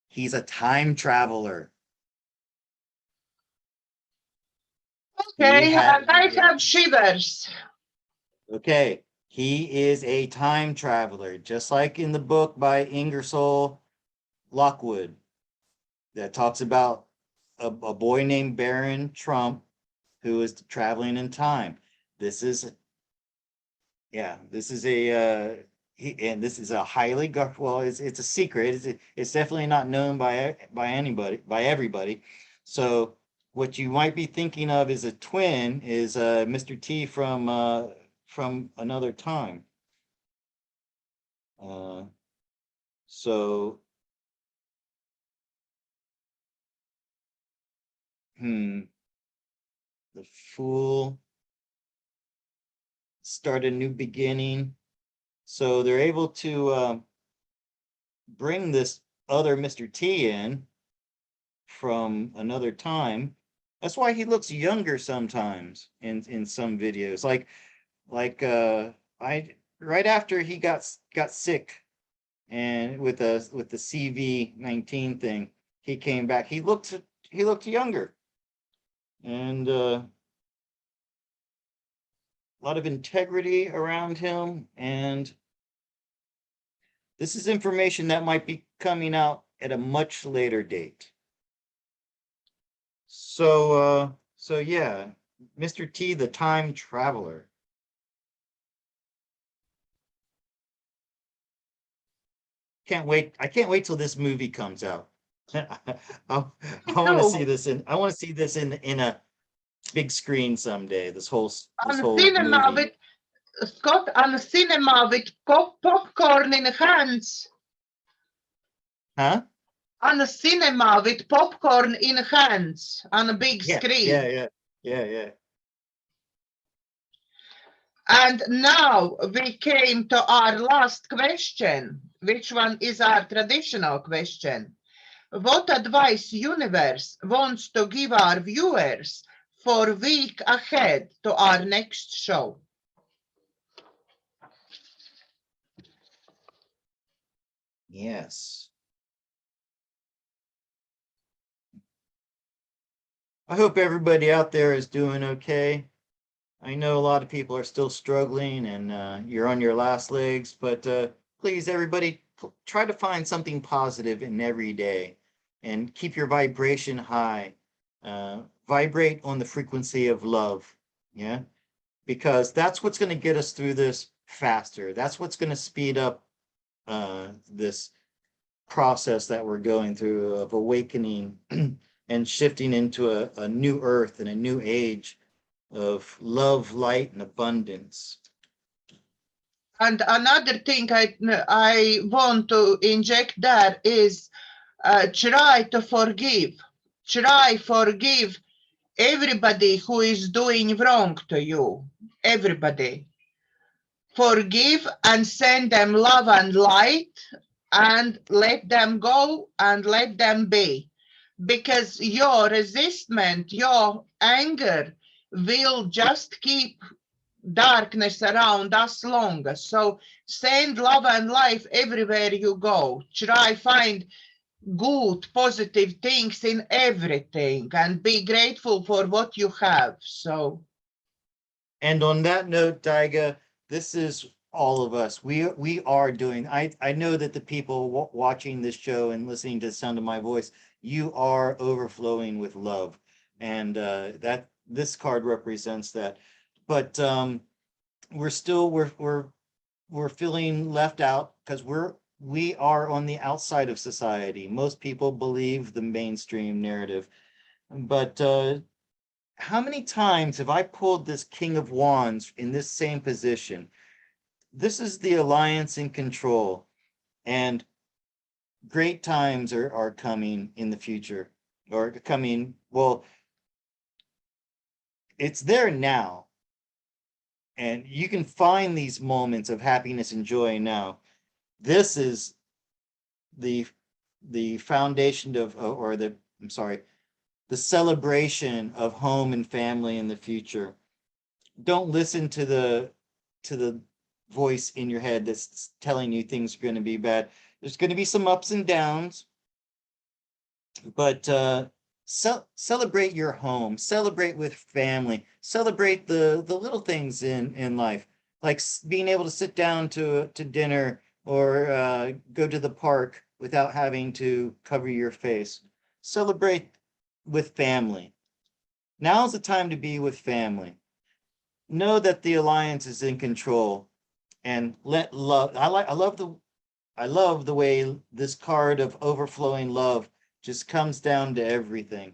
He's a time traveler. Okay, and I have shivers. Okay, he is a time traveler, just like in the book by Ingersoll Lockwood that talks about a boy named Baron Trump who is traveling in time. This is, yeah, this is this is a highly well, it's a secret. It's definitely not known by anybody, by everybody. So what you might be thinking of is a twin is Mr. T from another time. So the Fool, start a new beginning. So they're able to bring this other Mr. T in from another time. That's why he looks younger sometimes in some videos. I right after he got sick and with the CV-19 thing, he came back. He looked younger, and a lot of integrity around him. And this is information that might be coming out at a much later date. So yeah, Mr. T, the time traveler. can't wait. I can't wait till this movie comes out. I Me want to see too. this I want to see this in a big screen someday. This On a whole cinema movie. with Scott, on a cinema with popcorn in hands. Huh? On a cinema with popcorn in hands on a big Yeah, yeah, screen. yeah, yeah, yeah. And now we came to our last question, which one is our traditional question. What advice universe wants to give our viewers for week ahead to our next show? Yes. I hope everybody out there is doing okay. I know a lot of people are still struggling and you're on your last legs, but please, everybody, try to find something positive in every day and keep your vibration high. Vibrate on the frequency of love. Yeah. Because that's what's going to get us through this faster. That's what's going to speed up this process that we're going through of awakening and shifting into a new earth and a new age of love, light, and abundance. And another thing I want to inject there is try to forgive. Try forgive everybody who is doing wrong to you. Everybody. Forgive and send them love and light and let them go and let them be. Because your resistment, your anger will just keep darkness around us longer. So send love and life everywhere you go. Try find good, positive things in everything and be grateful for what you have. So. And on that note, Daiga, this is all of us. We are doing. I know that the people watching this show and listening to the sound of my voice, you are overflowing with love, and that this card represents that. But we're still we're feeling left out because we are on the outside of society. Most people believe the mainstream narrative, but how many times have I pulled this King of Wands in this same position? This is the alliance in control, and great times are coming in the future, or coming, well, it's there now. And you can find these moments of happiness and joy now. This is the foundation of, or the, I'm sorry, the celebration of home and family in the future. Don't listen to the voice in your head that's telling you things are going to be bad. There's going to be some ups and downs, but celebrate your home, celebrate with family, celebrate the little things in life, like being able to sit down to dinner or go to the park without having to cover your face. Celebrate with family. Now's the time to be with family. Know that the alliance is in control, and let love. I love the way this card of overflowing love just comes down to everything.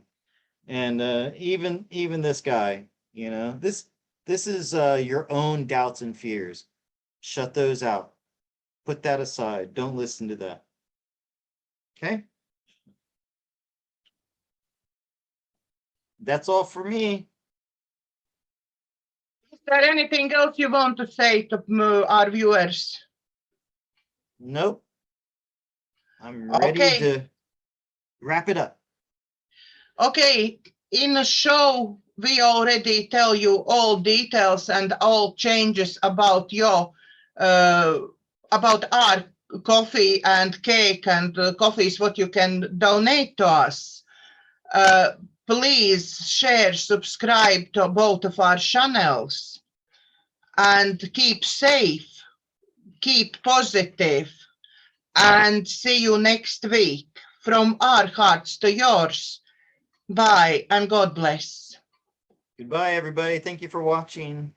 And even this guy, you know, this is your own doubts and fears. Shut those out. Put that aside. Don't listen to that. Okay? That's all for me. Is there anything else you want to say to our viewers? Nope. I'm ready Okay. to wrap it up. Okay. In the show, we already tell you all details and all changes about your about our coffee and cake and coffee is what you can donate to us. Please share, subscribe to both of our channels and keep safe, keep positive, and see you next week. From our hearts to yours. Bye and God bless. Goodbye, everybody. Thank you for watching.